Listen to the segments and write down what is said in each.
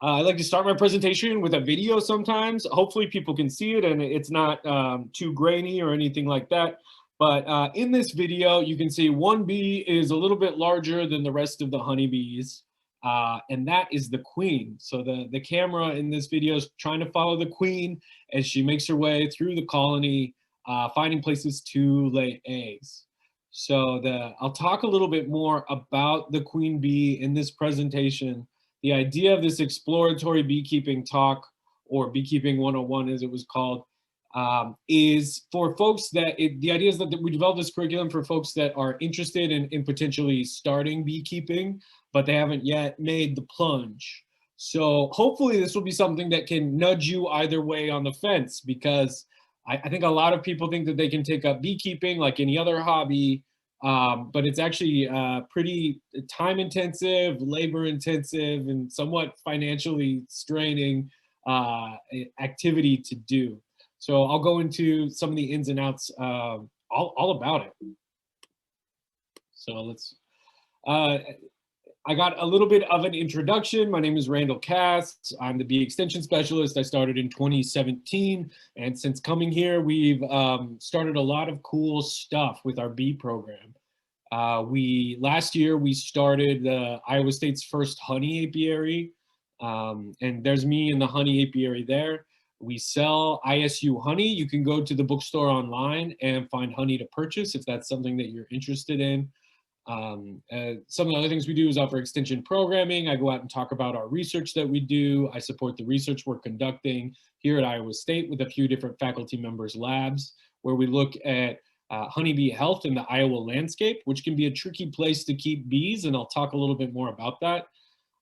I like to start my presentation with a video sometimes. Hopefully people can see it and it's not too grainy or anything like that. But in this video, you can see one bee is a little bit larger than the rest of the honeybees. And that is the queen. So the camera in this video is trying to follow the queen as she makes her way through the colony, finding places to lay eggs. So I'll talk a little bit more about the queen bee in this presentation. The idea of this exploratory beekeeping talk, or Beekeeping 101 as it was called, is for folks the idea is that we develop this curriculum for folks that are interested in potentially starting beekeeping, but they haven't yet made the plunge. So hopefully this will be something that can nudge you either way on the fence, because I think a lot of people think that they can take up beekeeping like any other hobby, but it's actually pretty time intensive, labor intensive, and somewhat financially straining activity to do. So I'll go into some of the ins and outs all about it. So let's, I got a little bit of an introduction. My name is Randall Cass. I'm the bee extension specialist. I started in 2017. And since coming here, we've started a lot of cool stuff with our bee program. Last year, we started Iowa State's first honey apiary. And there's me in the honey apiary there. We sell ISU honey. You can go to the bookstore online and find honey to purchase if that's something that you're interested in. Some of the other things we do is offer extension programming. I go out and talk about our research that we do. I support the research we're conducting here at Iowa State with a few different faculty members' labs, where we look at honeybee health in the Iowa landscape, which can be a tricky place to keep bees, and I'll talk a little bit more about that.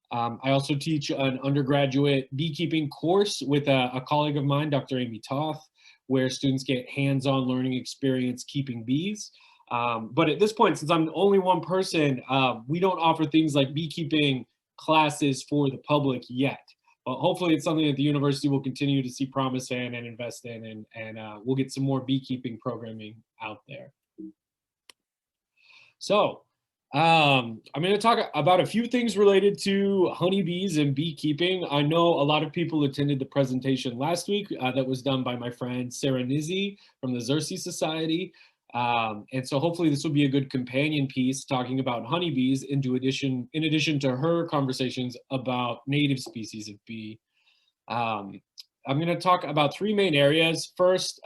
I also teach an undergraduate beekeeping course with a colleague of mine, Dr. Amy Toth, where students get hands-on learning experience keeping bees. But at this point, since I'm only one person, we don't offer things like beekeeping classes for the public yet. But hopefully it's something that the university will continue to see promise in and invest in, and we'll get some more beekeeping programming out there. So I'm going to talk about a few things related to honeybees and beekeeping. I know a lot of people attended the presentation last week that was done by my friend Sarah Nizzi from the Xerces Society. And so hopefully this will be a good companion piece talking about honeybees in addition to her conversations about native species of bee. I'm going to talk about three main areas. First,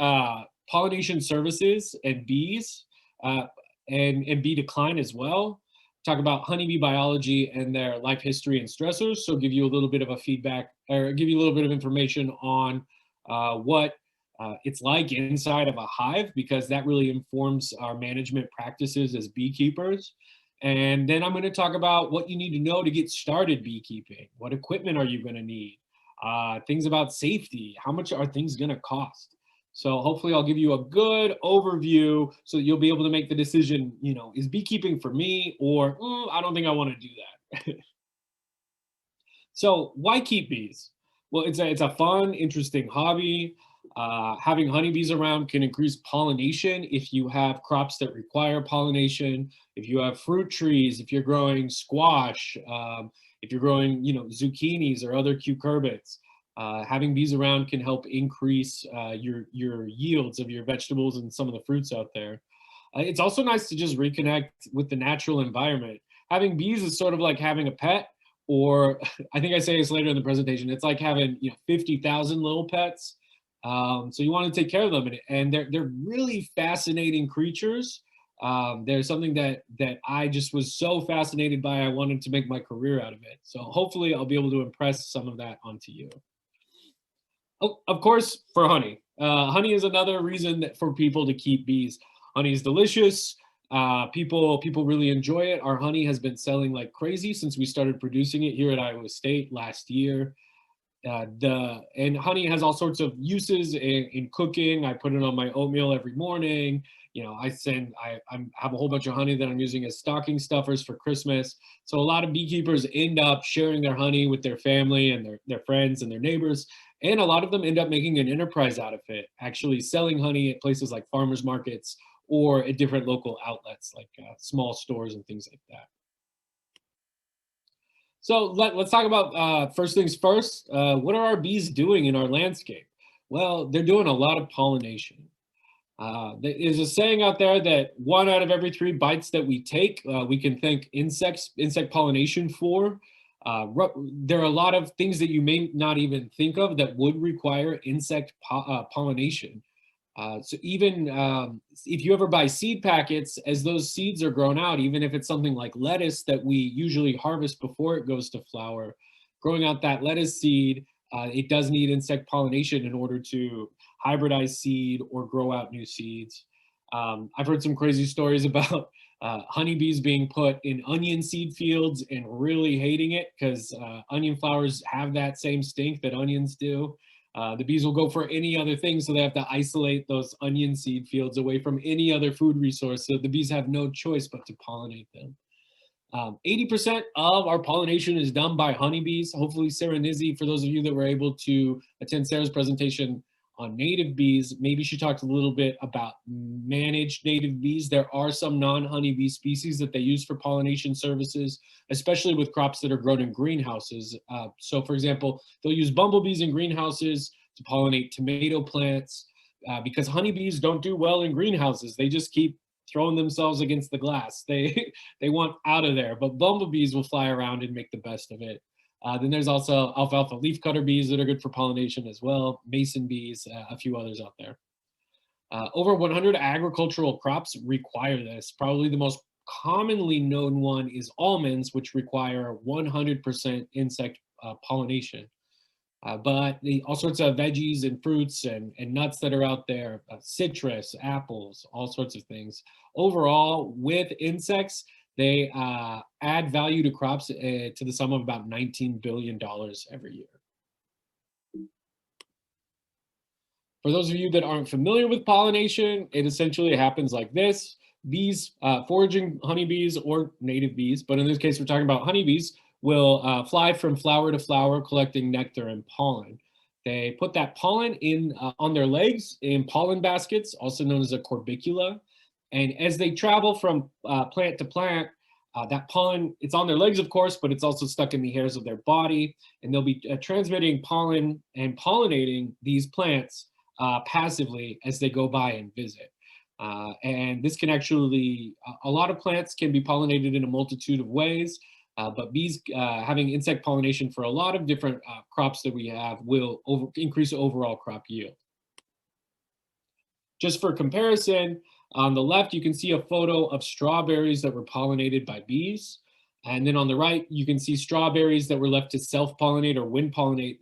pollination services and bees. And bee decline as well. Talk about honeybee biology and their life history and stressors. So give you a little bit of a feedback, or give you a little bit of information on what it's like inside of a hive, because that really informs our management practices as beekeepers. And then I'm going to talk about what you need to know to get started beekeeping. What equipment are you going to need? Things about safety. How much are things going to cost? So hopefully I'll give you a good overview so that you'll be able to make the decision, you know, is beekeeping for me, or I don't think I want to do that. So why keep bees? Well, it's a fun, interesting hobby. Having honeybees around can increase pollination if you have crops that require pollination, if you have fruit trees, if you're growing squash, if you're growing, you know, zucchinis or other cucurbits. Having bees around can help increase your yields of your vegetables and some of the fruits out there. It's also nice to just reconnect with the natural environment. Having bees is sort of like having a pet, or I think I say this later in the presentation, it's like having 50,000 little pets. So you want to take care of them, and they're really fascinating creatures. There's something that I just was so fascinated by, I wanted to make my career out of it. So hopefully I'll be able to impress some of that onto you. Oh, of course, for honey. Honey is another reason for people to keep bees. Honey is delicious. People really enjoy it. Our honey has been selling like crazy since we started producing it here at Iowa State last year. And honey has all sorts of uses in cooking. I put it on my oatmeal every morning. You know, I have a whole bunch of honey that I'm using as stocking stuffers for Christmas. So a lot of beekeepers end up sharing their honey with their family and their friends and their neighbors. And a lot of them end up making an enterprise out of it, actually selling honey at places like farmers markets or at different local outlets like small stores and things like that. So let's talk about first things first. What are our bees doing in our landscape? Well, they're doing a lot of pollination. There's a saying out there that 1 out of every 3 bites that we take, we can thank insect pollination for. There are a lot of things that you may not even think of that would require pollination. So even if you ever buy seed packets, as those seeds are grown out, even if it's something like lettuce that we usually harvest before it goes to flower, growing out that lettuce seed, it does need insect pollination in order to hybridize seed or grow out new seeds. I've heard some crazy stories about honeybees being put in onion seed fields and really hating it because onion flowers have that same stink that onions do. The bees will go for any other thing, so they have to isolate those onion seed fields away from any other food resource. So the bees have no choice but to pollinate them. 80% of our pollination is done by honeybees. Hopefully Sarah Nizzi, for those of you that were able to attend Sarah's presentation on native bees, maybe she talked a little bit about managed native bees. There are some non-honeybee species that they use for pollination services, especially with crops that are grown in greenhouses. So for example, they'll use bumblebees in greenhouses to pollinate tomato plants because honeybees don't do well in greenhouses. They just keep throwing themselves against the glass. They want out of there, but bumblebees will fly around and make the best of it. Then there's also alfalfa leafcutter bees that are good for pollination as well, mason bees, a few others out there. Over 100 agricultural crops require this. Probably the most commonly known one is almonds, which require 100% insect pollination. But all sorts of veggies and fruits and nuts that are out there, citrus, apples, all sorts of things. Overall, with insects, they add value to crops to the sum of about $19 billion every year. For those of you that aren't familiar with pollination, it essentially happens like this. Bees, foraging honeybees or native bees, but in this case, we're talking about honeybees, will fly from flower to flower collecting nectar and pollen. They put that pollen in on their legs in pollen baskets, also known as a corbicula. And as they travel from plant to plant, that pollen, it's on their legs, of course, but it's also stuck in the hairs of their body. And they'll be transmitting pollen and pollinating these plants passively as they go by and visit. And this can actually, a lot of plants can be pollinated in a multitude of ways. But bees having insect pollination for a lot of different crops that we have will increase overall crop yield. Just for comparison, on the left, you can see a photo of strawberries that were pollinated by bees. And then on the right, you can see strawberries that were left to self-pollinate or wind pollinate.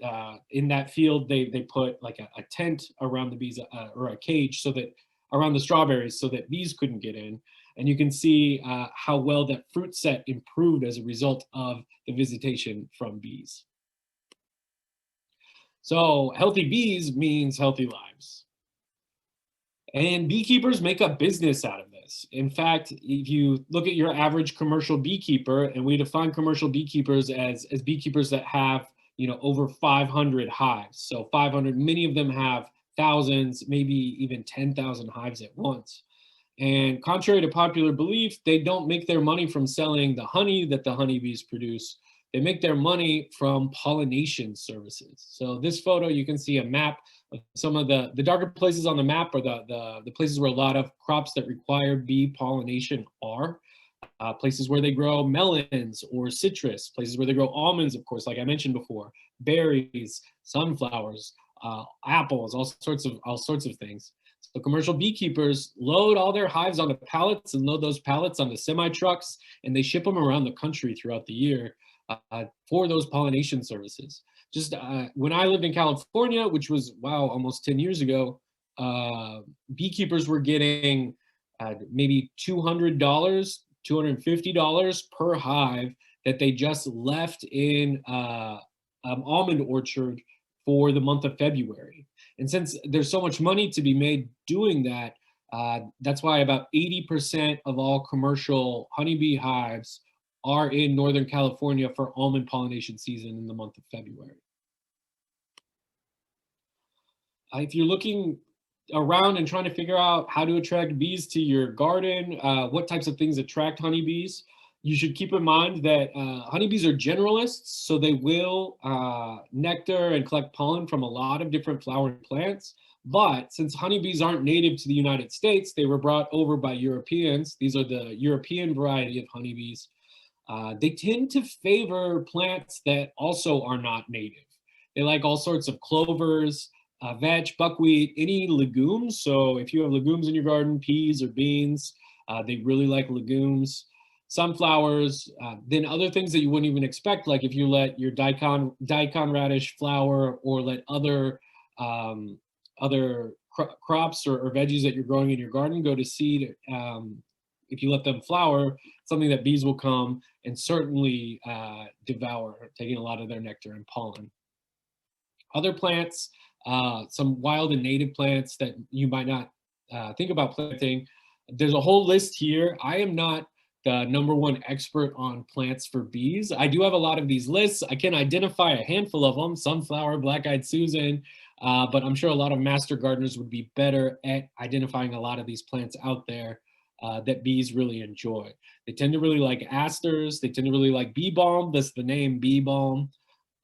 In that field, they put like a tent around the bees or a cage so that around the strawberries so that bees couldn't get in. And you can see how well that fruit set improved as a result of the visitation from bees. So healthy bees means healthy lives. And beekeepers make a business out of this. In fact, if you look at your average commercial beekeeper, and we define commercial beekeepers as beekeepers that have, over 500 hives. So 500, many of them have thousands, maybe even 10,000 hives at once. And contrary to popular belief, they don't make their money from selling the honey that the honeybees produce. They make their money from pollination services. So this photo, you can see a map of some of the darker places on the map are the places where a lot of crops that require bee pollination are. Places where they grow melons or citrus, places where they grow almonds, of course, like I mentioned before, berries, sunflowers, apples, all sorts of things. So commercial beekeepers load all their hives onto pallets and load those pallets onto semi-trucks, and they ship them around the country throughout the year for those pollination services. Just when I lived in California, which was, wow, almost 10 years ago, beekeepers were getting maybe $200, $250 per hive that they just left in an almond orchard for the month of February. And since there's so much money to be made doing that, that's why about 80% of all commercial honeybee hives are in Northern California for almond pollination season in the month of February. If you're looking around and trying to figure out how to attract bees to your garden, what types of things attract honeybees, You should keep in mind that honeybees are generalists, so they will nectar and collect pollen from a lot of different flowering plants. But since honeybees aren't native to the United States, they were brought over by Europeans. These are the European variety of honeybees. They tend to favor plants that also are not native. They like all sorts of clovers, vetch, buckwheat, any legumes. So if you have legumes in your garden, peas or beans, they really like legumes. Sunflowers, then other things that you wouldn't even expect, like if you let your daikon radish flower or let other crops or veggies that you're growing in your garden go to seed. If you let them flower, something that bees will come and certainly devour, taking a lot of their nectar and pollen. Other plants, some wild and native plants that you might not think about planting. There's a whole list here. I am not the #1 expert on plants for bees. I do have a lot of these lists. I can identify a handful of them, sunflower, black-eyed Susan, but I'm sure a lot of master gardeners would be better at identifying a lot of these plants out there that bees really enjoy. They tend to really like asters. They tend to really like bee balm. That's the name, bee balm.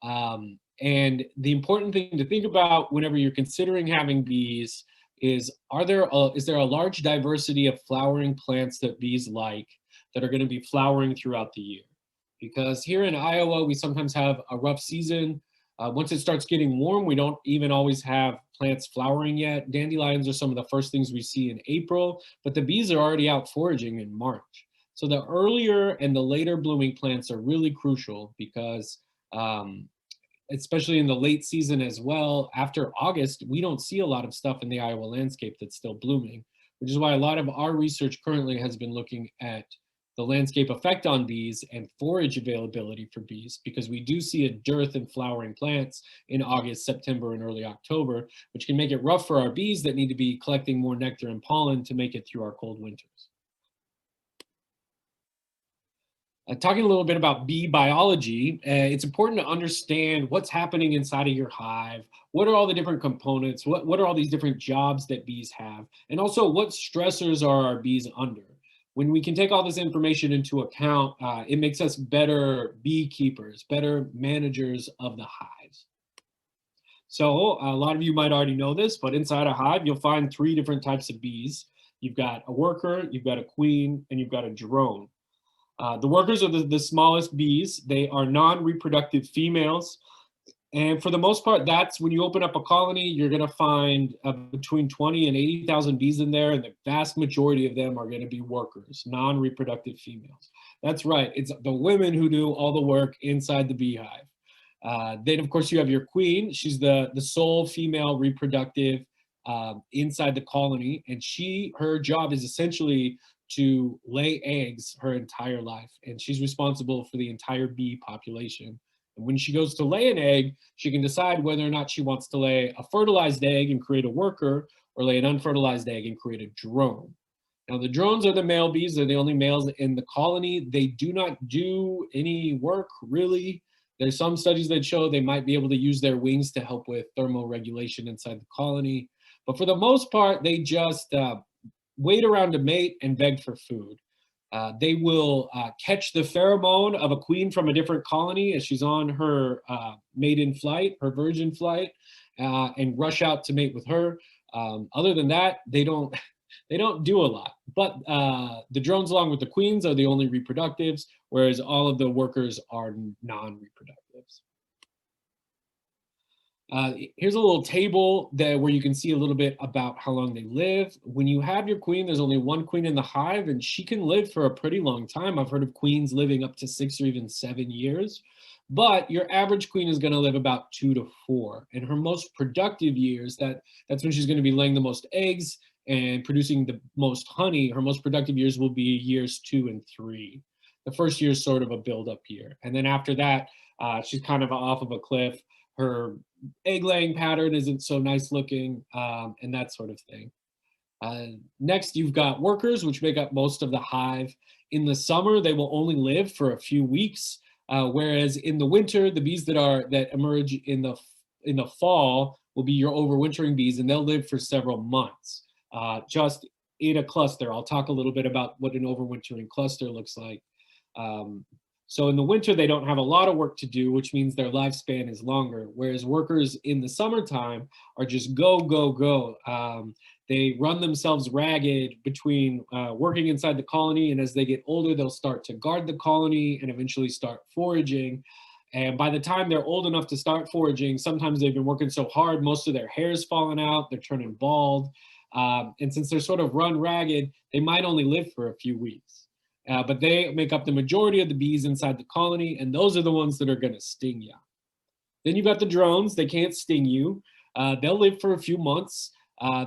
And the important thing to think about whenever you're considering having bees is, is there a large diversity of flowering plants that bees like that are going to be flowering throughout the year? Because here in Iowa, we sometimes have a rough season. Once it starts getting warm, we don't even always have plants flowering yet. Dandelions are some of the first things we see in April, but the bees are already out foraging in March. So the earlier and the later blooming plants are really crucial because especially in the late season as well, after August, we don't see a lot of stuff in the Iowa landscape that's still blooming, which is why a lot of our research currently has been looking at the landscape effect on bees and forage availability for bees, because we do see a dearth in flowering plants in August, September, and early October, which can make it rough for our bees that need to be collecting more nectar and pollen to make it through our cold winters. Talking a little bit about bee biology, it's important to understand what's happening inside of your hive. What are all the different components? What are all these different jobs that bees have? And also, what stressors are our bees under? When we can take all this information into account, it makes us better beekeepers, better managers of the hives. So a lot of you might already know this, but inside a hive, you'll find 3 different types of bees. You've got a worker, you've got a queen, and you've got a drone. The workers are the smallest bees. They are non-reproductive females. And for the most part, that's when you open up a colony, you're going to find between 20 and 80,000 bees in there. And the vast majority of them are going to be workers, non-reproductive females. That's right. It's the women who do all the work inside the beehive. Then, of course, you have your queen. She's the sole female reproductive inside the colony. And her job is essentially to lay eggs her entire life, and she's responsible for the entire bee population. And when she goes to lay an egg, she can decide whether or not she wants to lay a fertilized egg and create a worker, or lay an unfertilized egg and create a drone. Now, the drones are the male bees. They're the only males in the colony. They do not do any work, really. There's some studies that show they might be able to use their wings to help with thermal regulation inside the colony. But for the most part, they just wait around to mate and beg for food. They will catch the pheromone of a queen from a different colony as she's on her maiden flight, her virgin flight, and rush out to mate with her. Other than that, they don't do a lot. But the drones, along with the queens, are the only reproductives, whereas all of the workers are non-reproductives. Here's a little table where you can see a little bit about how long they live. When you have your queen, there's only one queen in the hive, and she can live for a pretty long time. I've heard of queens living up to 6 or even 7 years. But your average queen is going to live about 2 to 4. And her most productive years, that's when she's going to be laying the most eggs and producing the most honey. Her most productive years will be years 2 and 3. The first year is sort of a build-up year. And then after that, she's kind of off of a cliff. Her egg laying pattern isn't so nice looking, and that sort of thing. Next, you've got workers, which make up most of the hive. In the summer, they will only live for a few weeks, whereas in the winter, the bees that emerge in the fall will be your overwintering bees, and they'll live for several months, just in a cluster. I'll talk a little bit about what an overwintering cluster looks like. So in the winter, they don't have a lot of work to do, which means their lifespan is longer. Whereas workers in the summertime are just go, go, go. They run themselves ragged between working inside the colony, and as they get older, they'll start to guard the colony and eventually start foraging. And by the time they're old enough to start foraging, sometimes they've been working so hard, most of their hair's fallen out, they're turning bald. And since they're sort of run ragged, they might only live for a few weeks. But they make up the majority of the bees inside the colony, and those are the ones that are going to sting you. Then you've got the drones. They can't sting you. They'll live for a few months.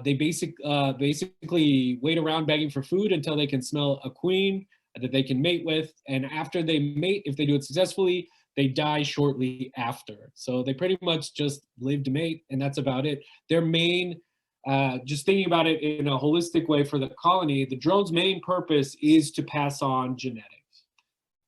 They basically wait around begging for food until they can smell a queen that they can mate with. And after they mate, if they do it successfully, they die shortly after. So they pretty much just live to mate, and that's about it. Their main, just thinking about it in a holistic way for the colony, the drone's main purpose is to pass on genetics.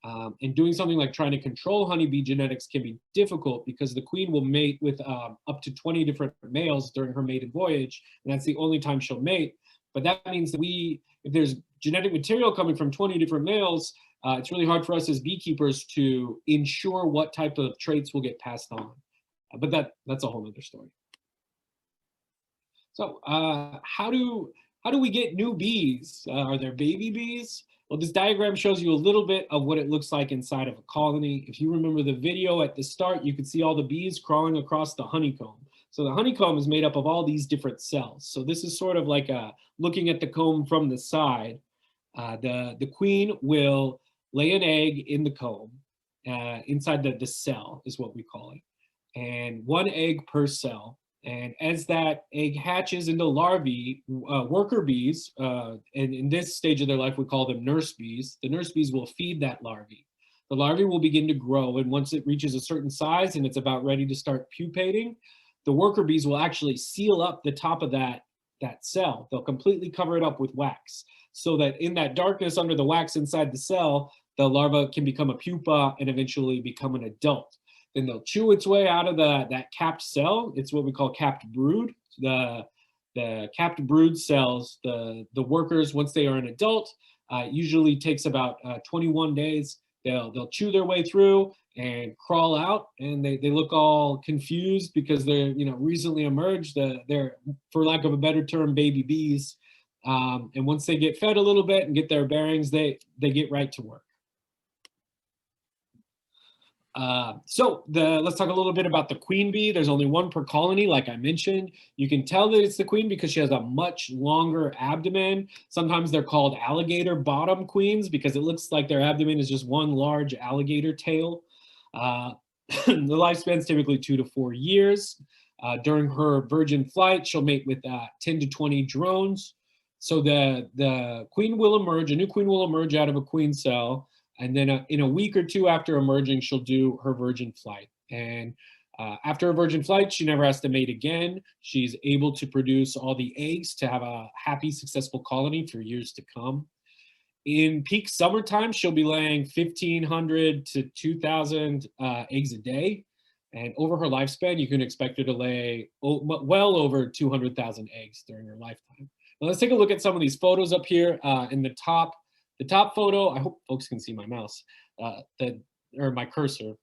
And doing something like trying to control honeybee genetics can be difficult because the queen will mate with up to 20 different males during her mating voyage, and that's the only time she'll mate. But that means that if there's genetic material coming from 20 different males, it's really hard for us as beekeepers to ensure what type of traits will get passed on. But that's a whole other story. So how do we get new bees? Are there baby bees? Well, this diagram shows you a little bit of what it looks like inside of a colony. If you remember the video at the start, you could see all the bees crawling across the honeycomb. So the honeycomb is made up of all these different cells. So this is sort of like looking at the comb from the side. The queen will lay an egg in the comb. Inside the cell is what we call it. And one egg per cell. And as that egg hatches into larvae, worker bees, and in this stage of their life, we call them nurse bees. The nurse bees will feed that larvae. The larvae will begin to grow, and once it reaches a certain size and it's about ready to start pupating, the worker bees will actually seal up the top of that cell. They'll completely cover it up with wax, so that in that darkness under the wax inside the cell, the larva can become a pupa and eventually become an adult. Then they'll chew its way out of that capped cell. It's what we call capped brood. The capped brood cells, the workers, once they are an adult, usually takes about 21 days. They'll chew their way through and crawl out, and they look all confused because they're recently emerged. They're, for lack of a better term, baby bees. And once they get fed a little bit and get their bearings, they get right to work. Let's talk a little bit about the queen bee. There's only one per colony, like I mentioned. You can tell that it's the queen because she has a much longer abdomen. Sometimes they're called alligator bottom queens because it looks like their abdomen is just one large alligator tail. The lifespan is typically 2 to 4 years. During her virgin flight, she'll mate with 10 to 20 drones. So the queen will emerge, a new queen will emerge out of a queen cell. And then in a week or two after emerging, she'll do her virgin flight. And after a virgin flight, she never has to mate again. She's able to produce all the eggs to have a happy, successful colony for years to come. In peak summertime, she'll be laying 1,500 to 2,000 eggs a day. And over her lifespan, you can expect her to lay well over 200,000 eggs during her lifetime. Now let's take a look at some of these photos up here in the top. The top photo, I hope folks can see my mouse, or my cursor.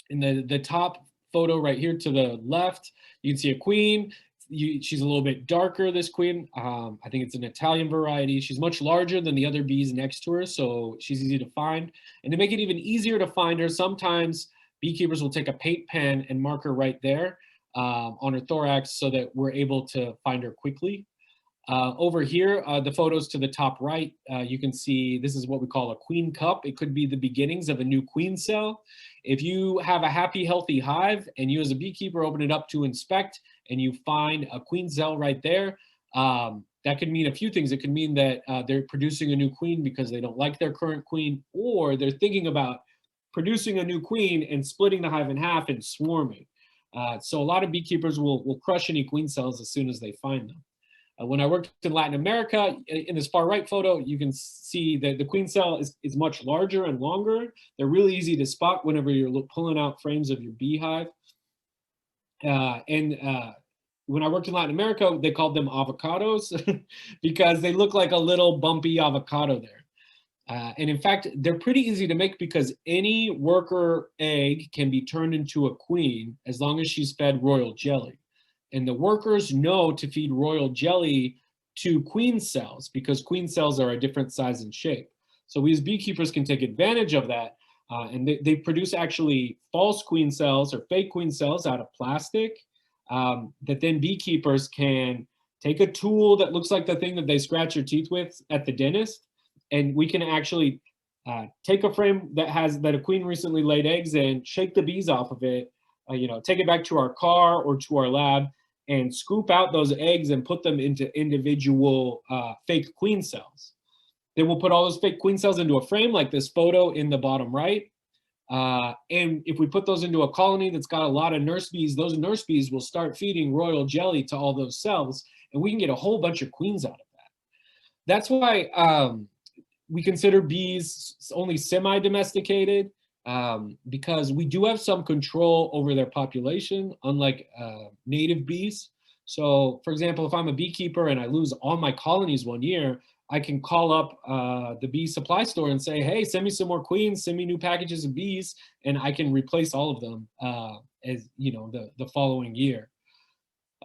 In the top photo right here to the left, you can see a queen. She's a little bit darker, this queen. I think it's an Italian variety. She's much larger than the other bees next to her, so she's easy to find. And to make it even easier to find her, sometimes beekeepers will take a paint pen and mark her right there on her thorax so that we're able to find her quickly. Over here, the photos to the top right, you can see this is what we call a queen cup. It could be the beginnings of a new queen cell. If you have a happy, healthy hive and you as a beekeeper open it up to inspect and you find a queen cell right there, that could mean a few things. It could mean that they're producing a new queen because they don't like their current queen, or they're thinking about producing a new queen and splitting the hive in half and swarming. So a lot of beekeepers will crush any queen cells as soon as they find them. When I worked in Latin America, in this far right photo, you can see that the queen cell is much larger and longer. They're really easy to spot whenever you're pulling out frames of your beehive. When I worked in Latin America, they called them avocados because they look like a little bumpy avocado there. And in fact, they're pretty easy to make because any worker egg can be turned into a queen as long as she's fed royal jelly. And the workers know to feed royal jelly to queen cells because queen cells are a different size and shape. So we as beekeepers can take advantage of that. And they produce actually false queen cells or fake queen cells out of plastic that then beekeepers can take a tool that looks like the thing that they scratch your teeth with at the dentist, and we can actually take a frame that a queen recently laid eggs in, shake the bees off of it, take it back to our car or to our lab, and scoop out those eggs and put them into individual fake queen cells. Then we'll put all those fake queen cells into a frame like this photo in the bottom right. And if we put those into a colony that's got a lot of nurse bees, those nurse bees will start feeding royal jelly to all those cells, and we can get a whole bunch of queens out of that. That's why we consider bees only semi-domesticated, because we do have some control over their population, unlike native bees. So, for example, if I'm a beekeeper and I lose all my colonies one year, I can call up the bee supply store and say, hey, send me some more queens, send me new packages of bees, and I can replace all of them as the following year.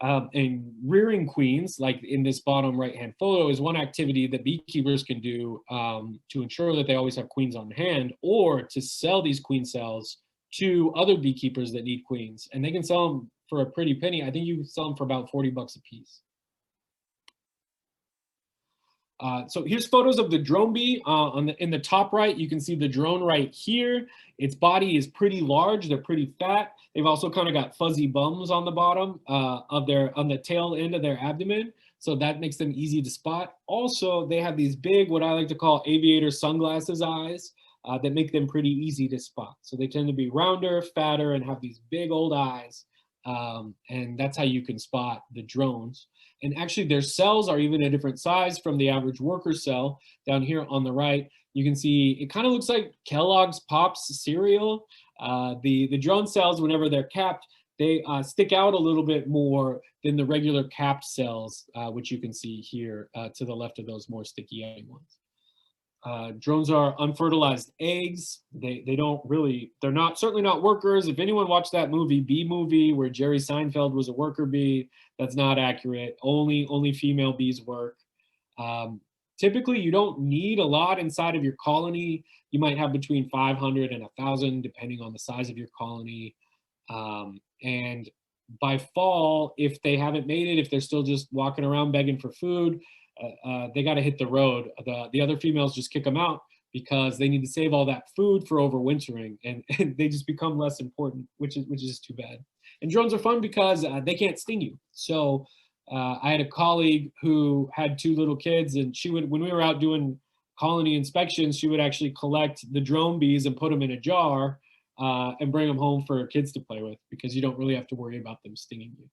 And rearing queens, like in this bottom right-hand photo, is one activity that beekeepers can do to ensure that they always have queens on hand, or to sell these queen cells to other beekeepers that need queens. And they can sell them for a pretty penny. I think you can sell them for about 40 bucks a piece. So here's photos of the drone bee. In the top right, you can see the drone right here. Its body is pretty large. They're pretty fat. They've also kind of got fuzzy bums on the bottom on the tail end of their abdomen. So that makes them easy to spot. Also, they have these big, what I like to call aviator sunglasses eyes that make them pretty easy to spot. So they tend to be rounder, fatter, and have these big old eyes. And that's how you can spot the drones. And actually their cells are even a different size from the average worker cell. Down here on the right, you can see it kind of looks like Kellogg's Pops cereal. The drone cells, whenever they're capped, they stick out a little bit more than the regular capped cells, which you can see here to the left of those more sticky ones. Drones are unfertilized eggs. They're certainly not workers. If anyone watched that movie, Bee Movie, where Jerry Seinfeld was a worker bee, that's not accurate. Only female bees work. Typically, you don't need a lot inside of your colony. You might have between 500 and 1,000, depending on the size of your colony. And by fall, if they haven't made it, if they're still just walking around begging for food, they got to hit the road. The other females just kick them out because they need to save all that food for overwintering, and they just become less important, which is too bad. And drones are fun because they can't sting you. So I had a colleague who had 2 little kids, and when we were out doing colony inspections, she would actually collect the drone bees and put them in a jar and bring them home for kids to play with, because you don't really have to worry about them stinging you.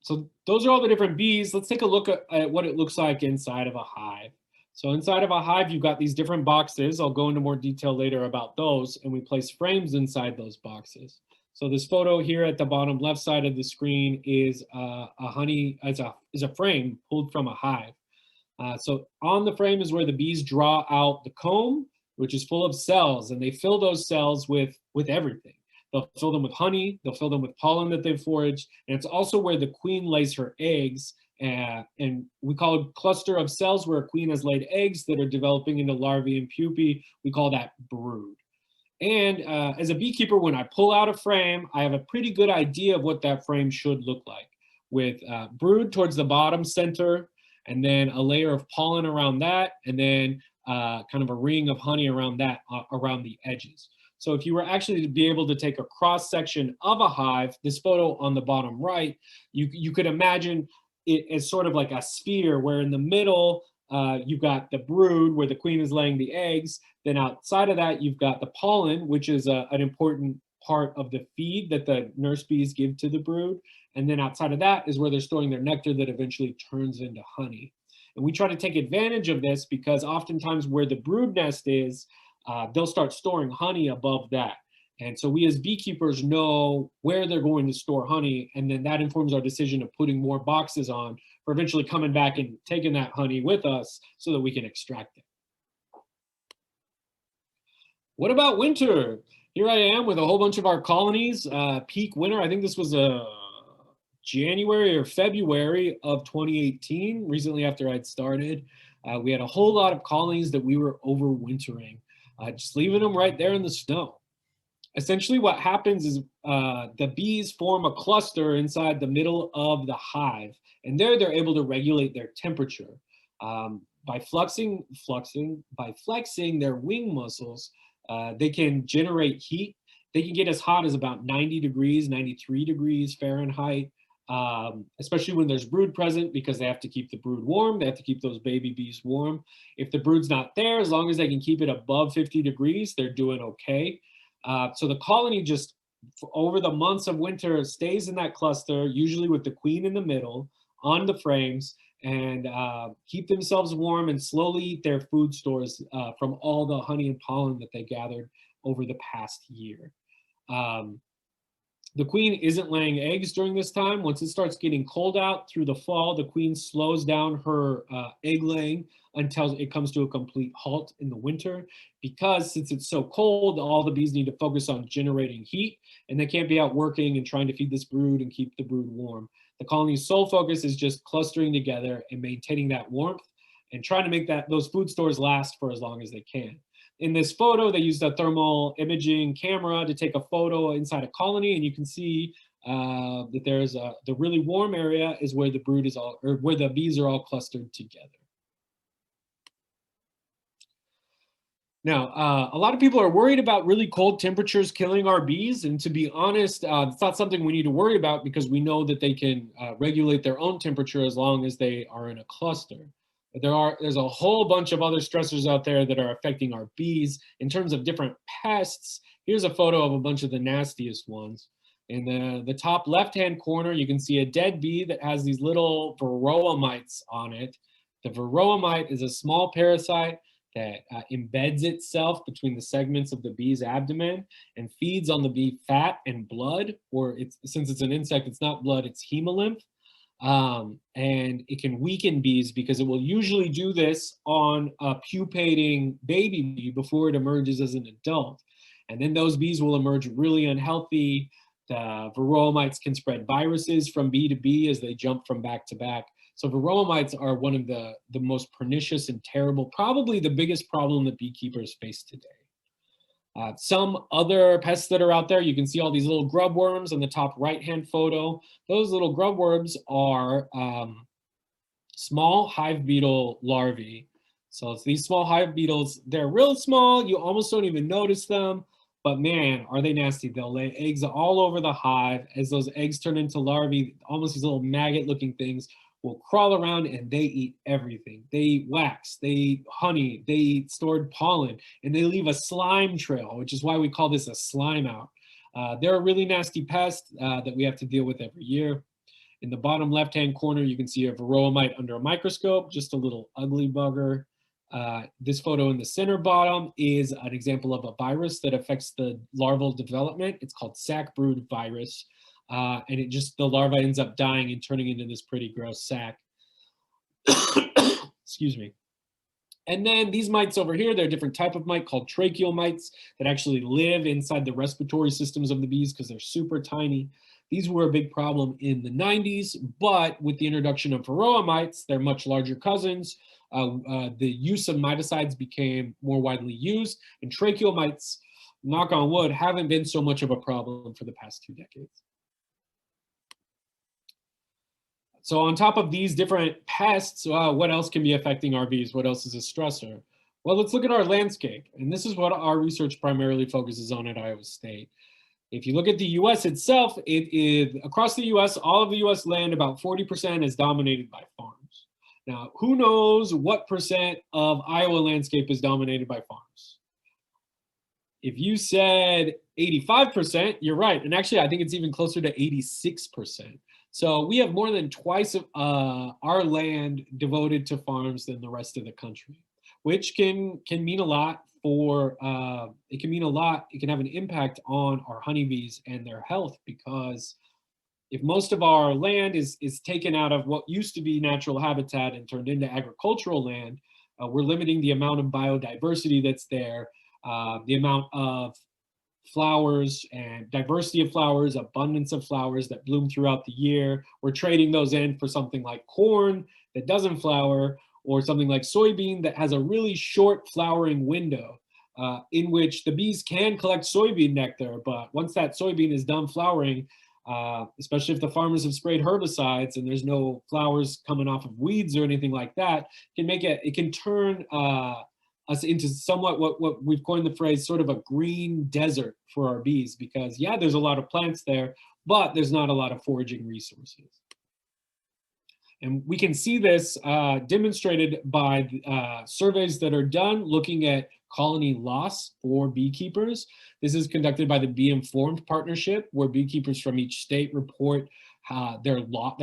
So those are all the different bees. Let's take a look at what it looks like inside of a hive. So inside of a hive, you've got these different boxes. I'll go into more detail later about those, and we place frames inside those boxes. So this photo here at the bottom left side of the screen is a frame pulled from a hive. So on the frame is where the bees draw out the comb, which is full of cells, and they fill those cells with everything. They'll fill them with honey, they'll fill them with pollen that they've foraged, and it's also where the queen lays her eggs, and we call a cluster of cells where a queen has laid eggs that are developing into larvae and pupae. We call that brood. And as a beekeeper, when I pull out a frame, I have a pretty good idea of what that frame should look like, with brood towards the bottom center, and then a layer of pollen around that, and then kind of a ring of honey around that, around the edges. So if you were actually to be able to take a cross section of a hive, this photo on the bottom right, you could imagine it as sort of like a sphere, where in the middle, you've got the brood where the queen is laying the eggs. Then outside of that, you've got the pollen, which is an important part of the feed that the nurse bees give to the brood. And then outside of that is where they're storing their nectar that eventually turns into honey. And we try to take advantage of this because oftentimes where the brood nest is, they'll start storing honey above that. And so we as beekeepers know where they're going to store honey, and then that informs our decision of putting more boxes on for eventually coming back and taking that honey with us so that we can extract it. What about winter? Here I am with a whole bunch of our colonies, peak winter. I think this was January or February of 2018, recently after I'd started. We had a whole lot of colonies that we were overwintering, just leaving them right there in the snow. Essentially what happens is the bees form a cluster inside the middle of the hive, and there they're able to regulate their temperature. By flexing their wing muscles, they can generate heat. They can get as hot as about 90 degrees, 93 degrees Fahrenheit, especially when there's brood present, because they have to keep the brood warm. They have to keep those baby bees warm. If the brood's not there, as long as they can keep it above 50 degrees, they're doing okay. So the colony just, over the months of winter, stays in that cluster, usually with the queen in the middle, on the frames, and keep themselves warm and slowly eat their food stores from all the honey and pollen that they gathered over the past year. The queen isn't laying eggs during this time. Once it starts getting cold out through the fall, the queen slows down her egg laying until it comes to a complete halt in the winter, because since it's so cold, all the bees need to focus on generating heat, and they can't be out working and trying to feed this brood and keep the brood warm. The colony's sole focus is just clustering together and maintaining that warmth and trying to make those food stores last for as long as they can. In this photo, they used a thermal imaging camera to take a photo inside a colony, and you can see that there's the really warm area is where the brood is all, or where the bees are all clustered together. Now, a lot of people are worried about really cold temperatures killing our bees, and to be honest, it's not something we need to worry about because we know that they can regulate their own temperature as long as they are in a cluster. But there's a whole bunch of other stressors out there that are affecting our bees. In terms of different pests, here's a photo of a bunch of the nastiest ones. In the top left-hand corner, you can see a dead bee that has these little Varroa Mites on it. The Varroa Mite is a small parasite that embeds itself between the segments of the bee's abdomen and feeds on the bee fat and blood, or since it's an insect, it's not blood, it's hemolymph. And it can weaken bees because it will usually do this on a pupating baby bee before it emerges as an adult. And then those bees will emerge really unhealthy. The Varroa Mites can spread viruses from bee to bee as they jump from back to back. So Varroa Mites are one of the most pernicious and terrible, probably the biggest problem that beekeepers face today. Some other pests that are out there, you can see all these little grub worms in the top right-hand photo. Those little grub worms are small hive beetle larvae. So it's these small hive beetles. They're real small. You almost don't even notice them. But man, are they nasty. They'll lay eggs all over the hive. As those eggs turn into larvae, almost these little maggot-looking things will crawl around and they eat everything. They eat wax, they eat honey, they eat stored pollen, and they leave a slime trail, which is why we call this a slime out. They're a really nasty pest that we have to deal with every year. In the bottom left-hand corner, you can see a Varroa Mite under a microscope, just a little ugly bugger. This photo in the center bottom is an example of a virus that affects the larval development. It's called sac brood virus. And the larva ends up dying and turning into this pretty gross sac. Excuse me. And then these mites over here, they're a different type of mite called tracheal mites that actually live inside the respiratory systems of the bees because they're super tiny. These were a big problem in the 90s, but with the introduction of Varroa mites, they're much larger cousins. The use of miticides became more widely used, and tracheal mites, knock on wood, haven't been so much of a problem for the past 2 decades. So on top of these different pests, what else can be affecting our bees? What else is a stressor? Well, let's look at our landscape. And this is what our research primarily focuses on at Iowa State. If you look at the US itself, it is across the US, all of the US land, about 40% is dominated by farms. Now, who knows what percent of Iowa landscape is dominated by farms? If you said 85%, you're right. And actually, I think it's even closer to 86%. So we have more than twice of our land devoted to farms than the rest of the country, which can mean a lot for, it can mean a lot. It can have an impact on our honeybees and their health because if most of our land is taken out of what used to be natural habitat and turned into agricultural land, we're limiting the amount of biodiversity that's there, the amount of flowers and diversity of flowers, abundance of flowers that bloom throughout the year. We're trading those in for something like corn that doesn't flower, or something like soybean that has a really short flowering window, in which the bees can collect soybean nectar, but once that soybean is done flowering, especially if the farmers have sprayed herbicides and there's no flowers coming off of weeds or anything like that, it can turn us into somewhat what we've coined the phrase sort of a green desert for our bees, because yeah, there's a lot of plants there, but there's not a lot of foraging resources. And we can see this demonstrated by surveys that are done looking at colony loss for beekeepers. This is conducted by the Bee Informed Partnership, where beekeepers from each state report their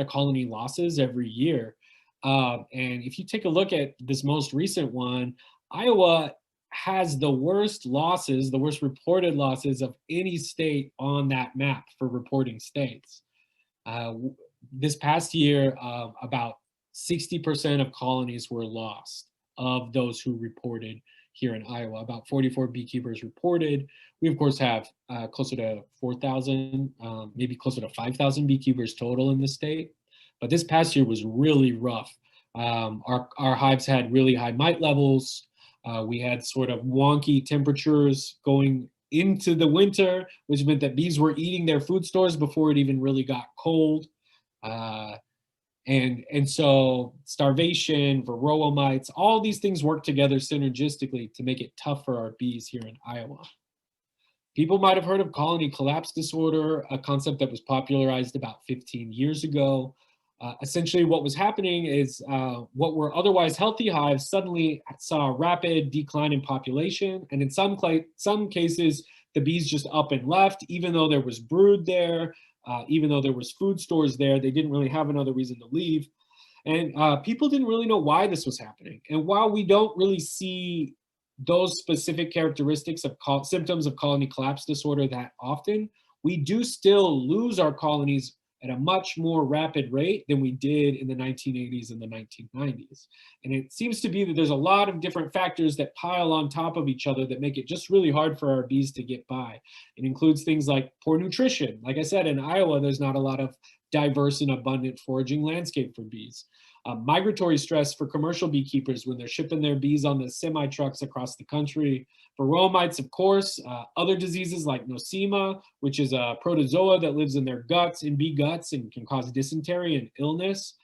colony losses every year. And if you take a look at this most recent one, Iowa has the worst losses, the worst reported losses of any state on that map for reporting states. This past year, about 60% of colonies were lost of those who reported here in Iowa. About 44 beekeepers reported. We, of course, have closer to 4,000, maybe closer to 5,000 beekeepers total in the state. But this past year was really rough. Our hives had really high mite levels. We had sort of wonky temperatures going into the winter, which meant that bees were eating their food stores before it even really got cold. And so starvation, Varroa mites, all these things work together synergistically to make it tough for our bees here in Iowa. People might have heard of colony collapse disorder, a concept that was popularized about 15 years ago. Essentially what was happening is what were otherwise healthy hives suddenly saw a rapid decline in population. And in some cases, the bees just up and left, even though there was brood there, even though there was food stores there, they didn't really have another reason to leave. And people didn't really know why this was happening. And while we don't really see those specific characteristics of symptoms of colony collapse disorder that often, we do still lose our colonies at a much more rapid rate than we did in the 1980s and the 1990s. And it seems to be that there's a lot of different factors that pile on top of each other that make it just really hard for our bees to get by. It includes things like poor nutrition. Like I said, in Iowa, there's not a lot of diverse and abundant foraging landscape for bees. Migratory stress for commercial beekeepers when they're shipping their bees on the semi-trucks across the country. Varroa mites, of course. Other diseases like nosema, which is a protozoa that lives in their guts, in bee guts, and can cause dysentery and illness.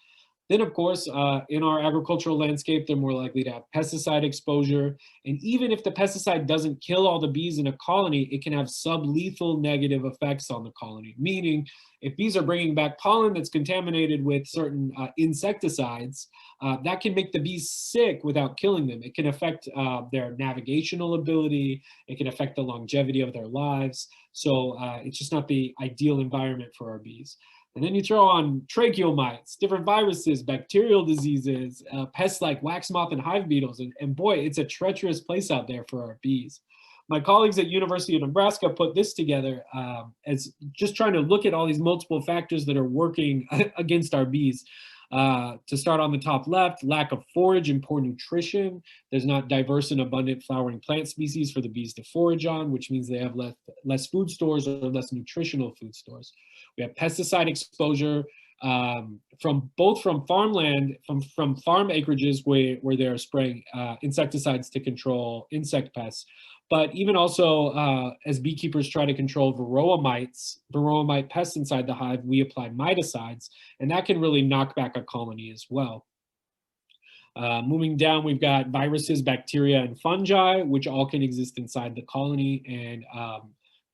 Then, of course, in our agricultural landscape, they're more likely to have pesticide exposure. And even if the pesticide doesn't kill all the bees in a colony, it can have sublethal negative effects on the colony. Meaning, if bees are bringing back pollen that's contaminated with certain insecticides, that can make the bees sick without killing them. It can affect their navigational ability. It can affect the longevity of their lives. So it's just not the ideal environment for our bees. And then you throw on tracheal mites, different viruses, bacterial diseases, pests like wax moth and hive beetles. And boy, it's a treacherous place out there for our bees. My colleagues at University of Nebraska put this together as just trying to look at all these multiple factors that are working against our bees. To start on the top left, lack of forage and poor nutrition. There's not diverse and abundant flowering plant species for the bees to forage on, which means they have less food stores or less nutritional food stores. We have pesticide exposure from farmland, from farm acreages where they're spraying insecticides to control insect pests. But even also, as beekeepers try to control Varroa mite pests inside the hive, we apply miticides, and that can really knock back a colony as well. Moving down, we've got viruses, bacteria, and fungi, which all can exist inside the colony and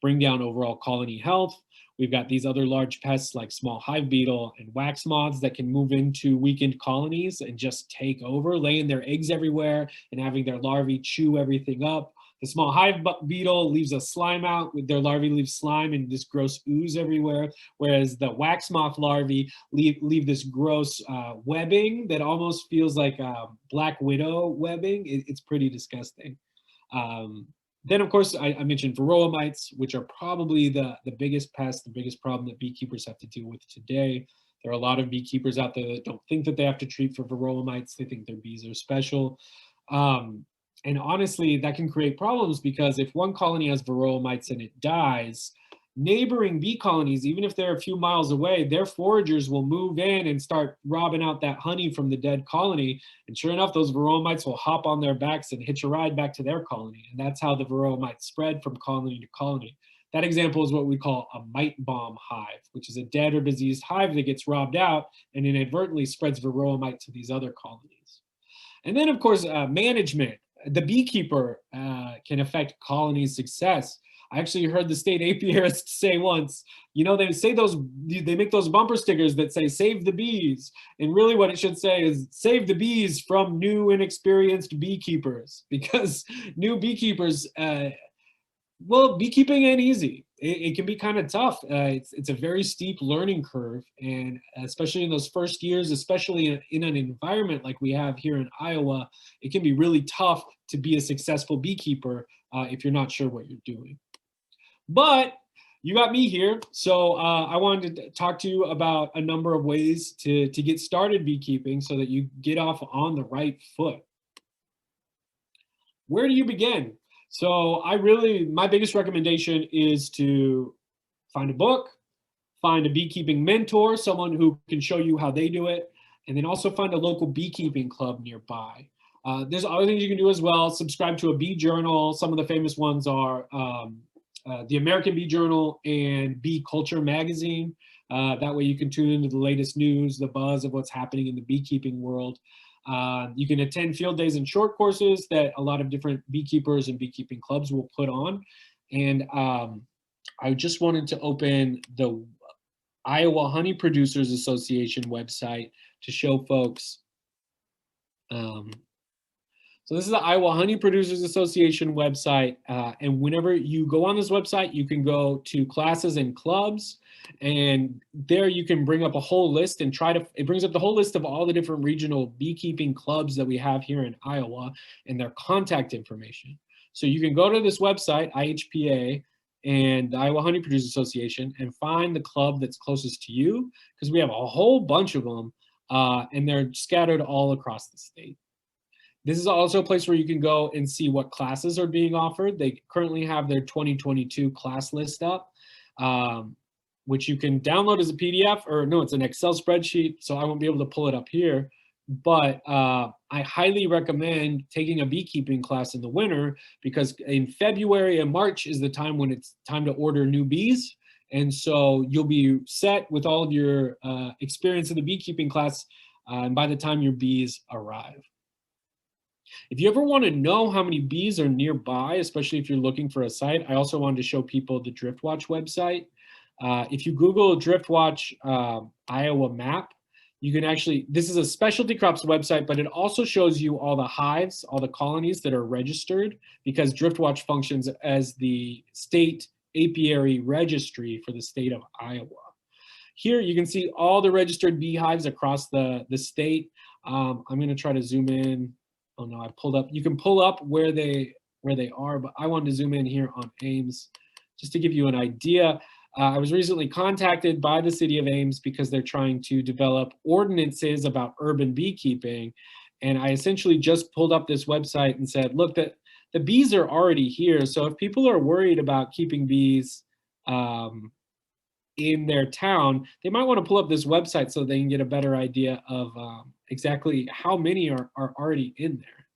bring down overall colony health. We've got these other large pests like small hive beetle and wax moths that can move into weakened colonies and just take over, laying their eggs everywhere and having their larvae chew everything up. The small hive beetle leaves a slime out. Their larvae leave slime and this gross ooze everywhere, whereas the wax moth larvae leave this gross webbing that almost feels like black widow webbing. It's pretty disgusting. Then, of course, I mentioned Varroa mites, which are probably the biggest pest, the biggest problem that beekeepers have to deal with today. There are a lot of beekeepers out there that don't think that they have to treat for Varroa mites. They think their bees are special. And honestly, that can create problems because if one colony has Varroa mites and it dies, neighboring bee colonies, even if they're a few miles away, their foragers will move in and start robbing out that honey from the dead colony. And sure enough, those Varroa mites will hop on their backs and hitch a ride back to their colony. And that's how the Varroa mites spread from colony to colony. That example is what we call a mite bomb hive, which is a dead or diseased hive that gets robbed out and inadvertently spreads Varroa mite to these other colonies. And then, of course, management. The beekeeper can affect colony success. I actually heard the state apiarist say once, you know, they make those bumper stickers that say "Save the bees," and really what it should say is "Save the bees from new inexperienced beekeepers," because new beekeepers, well, beekeeping ain't easy. It can be kind of tough. It's a very steep learning curve, and especially in those first years, especially in an environment like we have here in Iowa, it can be really tough to be a successful beekeeper if you're not sure what you're doing. But you got me here, so I wanted to talk to you about a number of ways to get started beekeeping so that you get off on the right foot. Where do you begin? So my biggest recommendation is to find a book, find a beekeeping mentor, someone who can show you how they do it, and then also find a local beekeeping club nearby. There's other things you can do as well. Subscribe to a bee journal. Some of the famous ones are the American Bee Journal and Bee Culture magazine. That way you can tune into the latest news, the buzz of what's happening in the beekeeping world. You can attend field days and short courses that a lot of different beekeepers and beekeeping clubs will put on. And I just wanted to open the Iowa Honey Producers Association website to show folks. So this is the Iowa Honey Producers Association website, and whenever you go on this website, you can go to classes and clubs, and there you can bring up a whole list and it brings up the whole list of all the different regional beekeeping clubs that we have here in Iowa and their contact information. So you can go to this website, IHPA, and the Iowa Honey Producers Association, and find the club that's closest to you, because we have a whole bunch of them, and they're scattered all across the state. This is also a place where you can go and see what classes are being offered. They currently have their 2022 class list up, which you can download as a PDF, or no, it's an Excel spreadsheet, so I won't be able to pull it up here. But I highly recommend taking a beekeeping class in the winter, because in February and March is the time when it's time to order new bees. And so you'll be set with all of your experience in the beekeeping class by the time your bees arrive. If you ever want to know how many bees are nearby, especially if you're looking for a site, I also wanted to show people the Driftwatch website. If you Google Driftwatch Iowa map, you can actually, this is a specialty crops website, but it also shows you all the hives, all the colonies that are registered, because Driftwatch functions as the state apiary registry for the state of Iowa. Here you can see all the registered beehives across the state. I'm going to try to zoom in. Oh no, I pulled up. You can pull up where they are, but I wanted to zoom in here on Ames just to give you an idea. I was recently contacted by the city of Ames because they're trying to develop ordinances about urban beekeeping. And I essentially just pulled up this website and said, look, the bees are already here. So if people are worried about keeping bees in their town, they might want to pull up this website so they can get a better idea of exactly how many are already in there.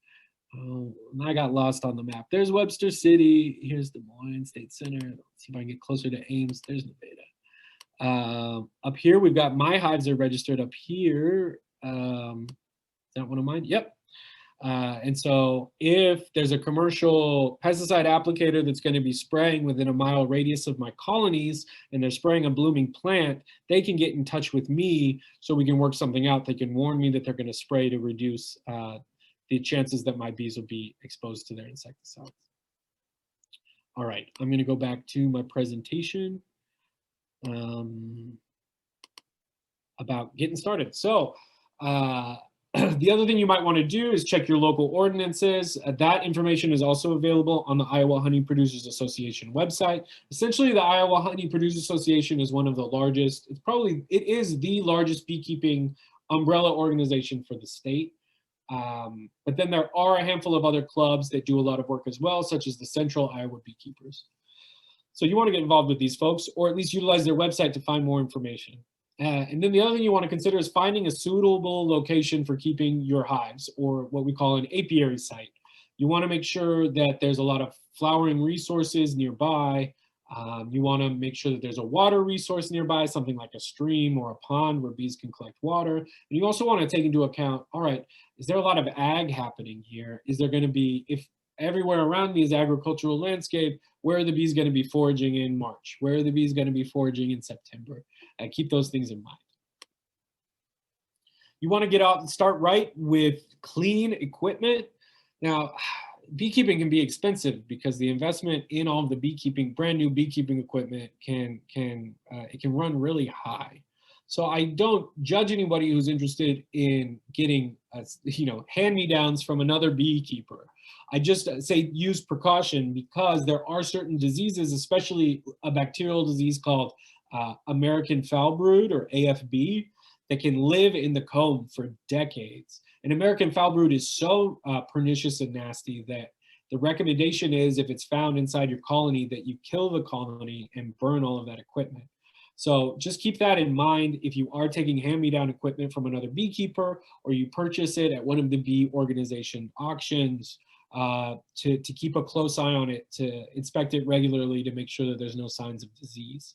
Oh, and I got lost on the map. There's Webster City. Here's Des Moines State Center. Let's see if I can get closer to Ames. There's Nevada. Up here, we've got my hives are registered up here. Is that one of mine? Yep. And so if there's a commercial pesticide applicator that's going to be spraying within a mile radius of my colonies, and they're spraying a blooming plant, they can get in touch with me so we can work something out. They can warn me that they're going to spray to reduce the chances that my bees will be exposed to their insecticides. All right, I'm going to go back to my presentation about getting started. So The other thing you might want to do is check your local ordinances. That information is also available on the Iowa Honey Producers Association website. Essentially, the Iowa Honey Producers Association is one of the largest, it is the largest beekeeping umbrella organization for the state. But then there are a handful of other clubs that do a lot of work as well, such as the Central Iowa Beekeepers. So you want to get involved with these folks, or at least utilize their website to find more information. And then the other thing you want to consider is finding a suitable location for keeping your hives, or what we call an apiary site. You want to make sure that there's a lot of flowering resources nearby. You want to make sure that there's a water resource nearby, something like a stream or a pond where bees can collect water. And you also want to take into account, all right, is there a lot of ag happening here? Is there going to be, if everywhere around me is agricultural landscape, where are the bees going to be foraging in March? Where are the bees going to be foraging in September? Keep those things in mind. You want to get out and start right with clean equipment. Now, beekeeping can be expensive because the investment in all of the beekeeping, brand new beekeeping equipment can run really high. So I don't judge anybody who's interested in getting, hand-me-downs from another beekeeper. I just say use precaution because there are certain diseases, especially a bacterial disease called American foul brood, or AFB, that can live in the comb for decades. And American foul brood is so pernicious and nasty that the recommendation is, if it's found inside your colony, that you kill the colony and burn all of that equipment. So just keep that in mind if you are taking hand-me-down equipment from another beekeeper, or you purchase it at one of the bee organization auctions, to keep a close eye on it, to inspect it regularly to make sure that there's no signs of disease.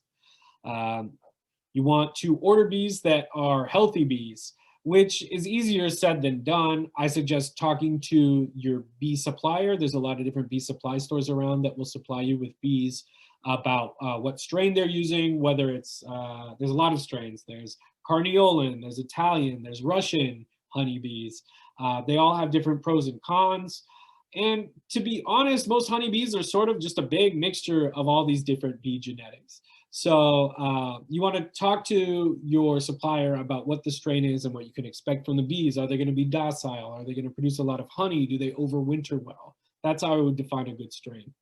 You want to order bees that are healthy bees, which is easier said than done. I suggest talking to your bee supplier. There's a lot of different bee supply stores around that will supply you with bees about what strain they're using, whether it's, there's a lot of strains. There's Carniolan, there's Italian, there's Russian honeybees. They all have different pros and cons. And to be honest, most honeybees are sort of just a big mixture of all these different bee genetics. So you want to talk to your supplier about what the strain is and what you can expect from the bees. Are they going to be docile? Are they going to produce a lot of honey? Do they overwinter well? That's how I would define a good strain.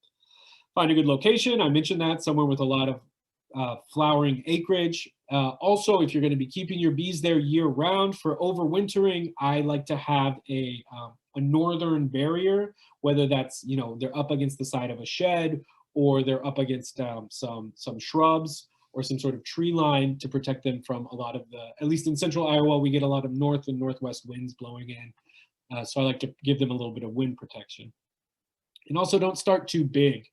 Find a good location. I mentioned that, somewhere with a lot of flowering acreage. Also, if you're going to be keeping your bees there year round, for overwintering, I like to have a northern barrier, whether that's, they're up against the side of a shed, or they're up against some shrubs or some sort of tree line to protect them from a lot of at least in central Iowa, we get a lot of north and northwest winds blowing in. So I like to give them a little bit of wind protection. And also don't start too big.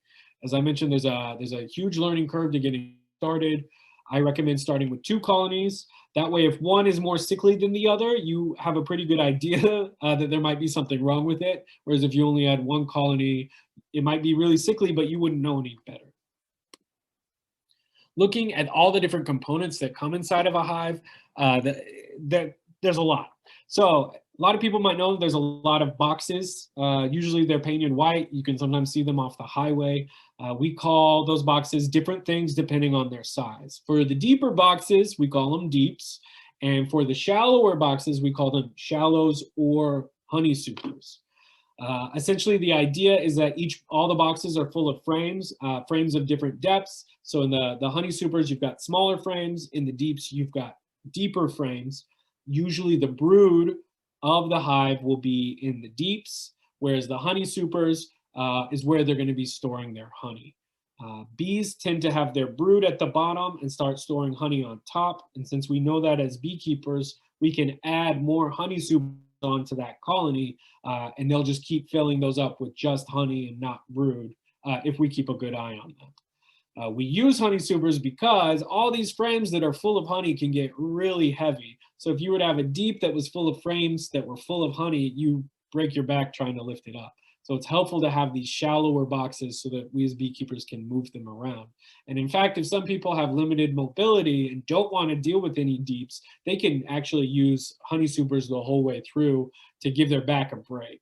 As I mentioned, there's a huge learning curve to getting started. I recommend starting with 2 colonies. That way, if one is more sickly than the other, you have a pretty good idea that there might be something wrong with it. Whereas if you only had 1 colony, it might be really sickly, but you wouldn't know any better. Looking at all the different components that come inside of a hive, there's a lot. So a lot of people might know there's a lot of boxes. Usually they're painted white. You can sometimes see them off the highway. We call those boxes different things depending on their size. For the deeper boxes, we call them deeps. And for the shallower boxes, we call them shallows or honey supers. Essentially, the idea is that all the boxes are full of frames of different depths. So in the honey supers, you've got smaller frames. In the deeps, you've got deeper frames. Usually the brood of the hive will be in the deeps, whereas the honey supers is where they're going to be storing their honey. Bees tend to have their brood at the bottom and start storing honey on top. And since we know that as beekeepers, we can add more honey supers onto that colony, and they'll just keep filling those up with just honey and not brood if we keep a good eye on them. We use honey supers because all these frames that are full of honey can get really heavy. So if you were to have a deep that was full of frames that were full of honey, you break your back trying to lift it up. So it's helpful to have these shallower boxes so that we as beekeepers can move them around. And in fact, if some people have limited mobility and don't want to deal with any deeps, they can actually use honey supers the whole way through to give their back a break.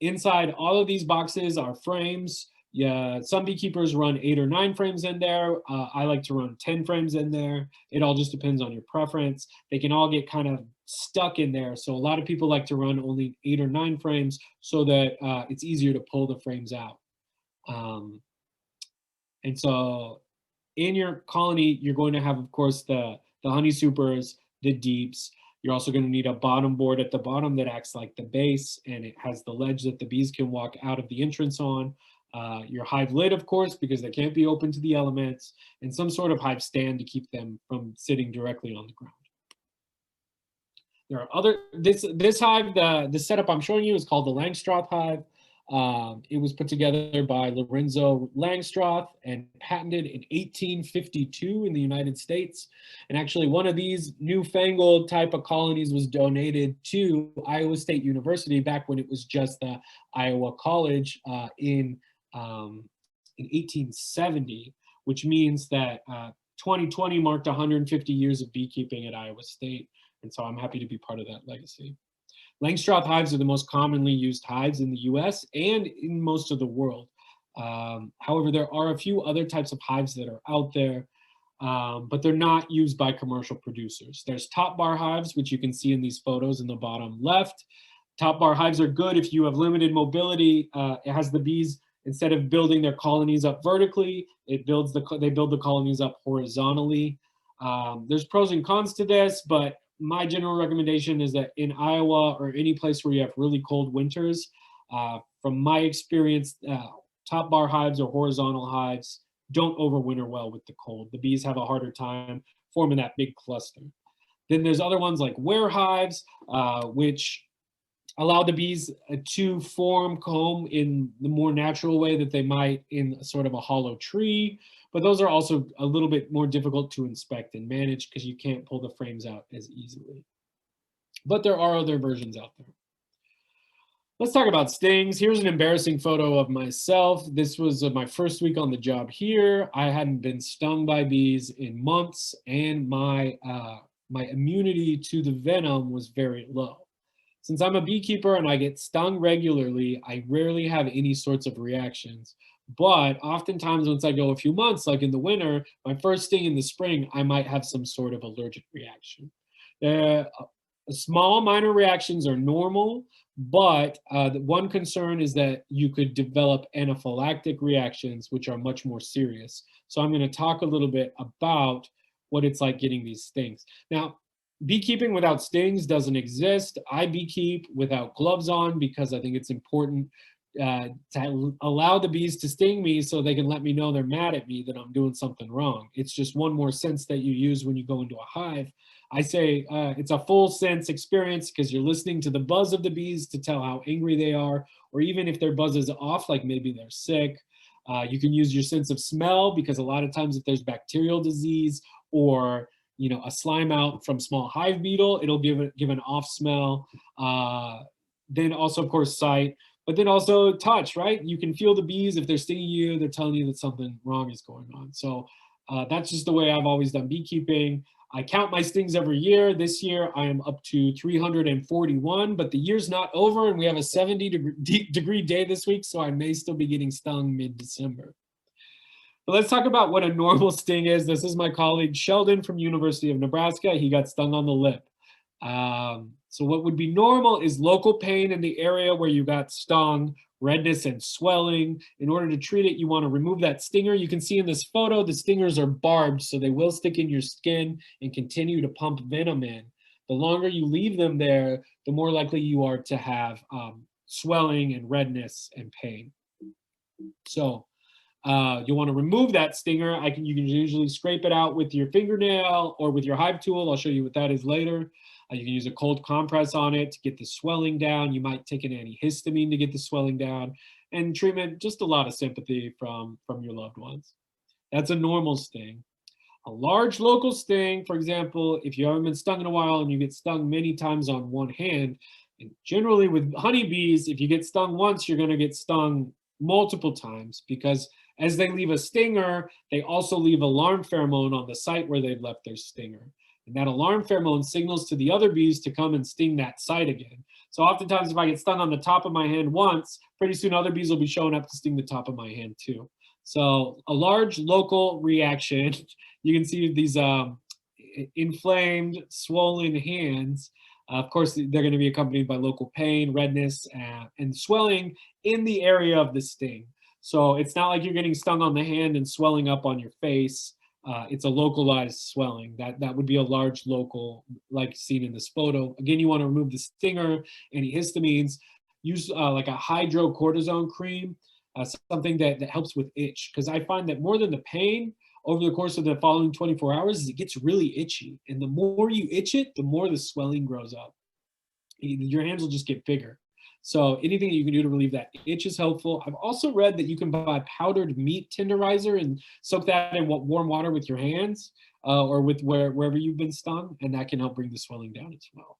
Inside all of these boxes are frames. Yeah, some beekeepers run 8 or 9 frames in there. I like to run 10 frames in there. It all just depends on your preference. They can all get kind of stuck in there. So a lot of people like to run only 8 or 9 frames so that it's easier to pull the frames out. Um, and so in your colony, you're going to have, of course, the honey supers, the deeps. You're also going to need a bottom board at the bottom that acts like the base, and it has the ledge that the bees can walk out of the entrance on. Your hive lid, of course, because they can't be open to the elements, and some sort of hive stand to keep them from sitting directly on the ground. There are other, this hive, the setup I'm showing you is called the Landstroft Hive. It was put together by Lorenzo Landstroth and patented in 1852 in the United States. And actually one of these newfangled type of colonies was donated to Iowa State University back when it was just the Iowa College in 1870, which means that 2020 marked 150 years of beekeeping at Iowa State. And so I'm happy to be part of that legacy. Langstroth hives are the most commonly used hives in the US and in most of the world. However, there are a few other types of hives that are out there, but they're not used by commercial producers. There's top bar hives, which you can see in these photos in the bottom left. Top bar hives are good if you have limited mobility. It has the bees, instead of building their colonies up vertically, they build the colonies up horizontally. There's pros and cons to this, but my general recommendation is that in Iowa or any place where you have really cold winters, from my experience, top bar hives or horizontal hives don't overwinter well with the cold. The bees have a harder time forming that big cluster. Then there's other ones like ware hives, which allow the bees to form comb in the more natural way that they might in sort of a hollow tree. But those are also a little bit more difficult to inspect and manage because you can't pull the frames out as easily. But there are other versions out there. Let's talk about stings. Here's an embarrassing photo of myself. This was my first week on the job here. I hadn't been stung by bees in months, and my immunity to the venom was very low. Since I'm a beekeeper and I get stung regularly, I rarely have any sorts of reactions. But oftentimes once I go a few months, like in the winter, my first sting in the spring, I might have some sort of allergic reaction. Small minor reactions are normal, but the one concern is that you could develop anaphylactic reactions, which are much more serious. So I'm going to talk a little bit about what it's like getting these stings. Now, beekeeping without stings doesn't exist. I beekeep without gloves on because I think it's important to allow the bees to sting me so they can let me know they're mad at me, that I'm doing something wrong. It's just one more sense that you use when you go into a hive. I say it's a full sense experience because you're listening to the buzz of the bees to tell how angry they are, or even if their buzz is off, like maybe they're sick. You can use your sense of smell because a lot of times if there's bacterial disease or a slime out from small hive beetle, it'll give an off smell. Then also, of course, sight, but then also touch, right? You can feel the bees. If they're stinging you, they're telling you that something wrong is going on. So that's just the way I've always done beekeeping. I count my stings every year. This year, I am up to 341, but the year's not over, and we have a 70-degree day this week, so I may still be getting stung mid-December. But let's talk about what a normal sting is. This is my colleague Sheldon from University of Nebraska. He got stung on the lip. So what would be normal is local pain in the area where you got stung, redness and swelling. In order to treat it, you want to remove that stinger. You can see in this photo, the stingers are barbed, so they will stick in your skin and continue to pump venom in. The longer you leave them there, the more likely you are to have swelling and redness and pain. So you want to remove that stinger. You can usually scrape it out with your fingernail or with your hive tool. I'll show you what that is later. You can use a cold compress on it to get the swelling down. You might take an antihistamine to get the swelling down. And treatment, just a lot of sympathy from your loved ones. That's a normal sting. A large local sting, for example, if you haven't been stung in a while and you get stung many times on one hand, and generally with honeybees, if you get stung once, you're going to get stung multiple times because as they leave a stinger, they also leave alarm pheromone on the site where they've left their stinger. And that alarm pheromone signals to the other bees to come and sting that site again. So oftentimes if I get stung on the top of my hand once, pretty soon other bees will be showing up to sting the top of my hand too. So a large local reaction. You can see these inflamed, swollen hands. Of course, they're going to be accompanied by local pain, redness, and swelling in the area of the sting. So it's not like you're getting stung on the hand and swelling up on your face. It's a localized swelling. That would be a large local, like seen in this photo. Again, you want to remove the stinger, antihistamines. Use like a hydrocortisone cream, something that helps with itch. Because I find that more than the pain, over the course of the following 24 hours, it gets really itchy. And the more you itch it, the more the swelling grows up. Your hands will just get bigger. So anything that you can do to relieve that itch is helpful. I've also read that you can buy powdered meat tenderizer and soak that in warm water with your hands or with wherever you've been stung, and that can help bring the swelling down as well.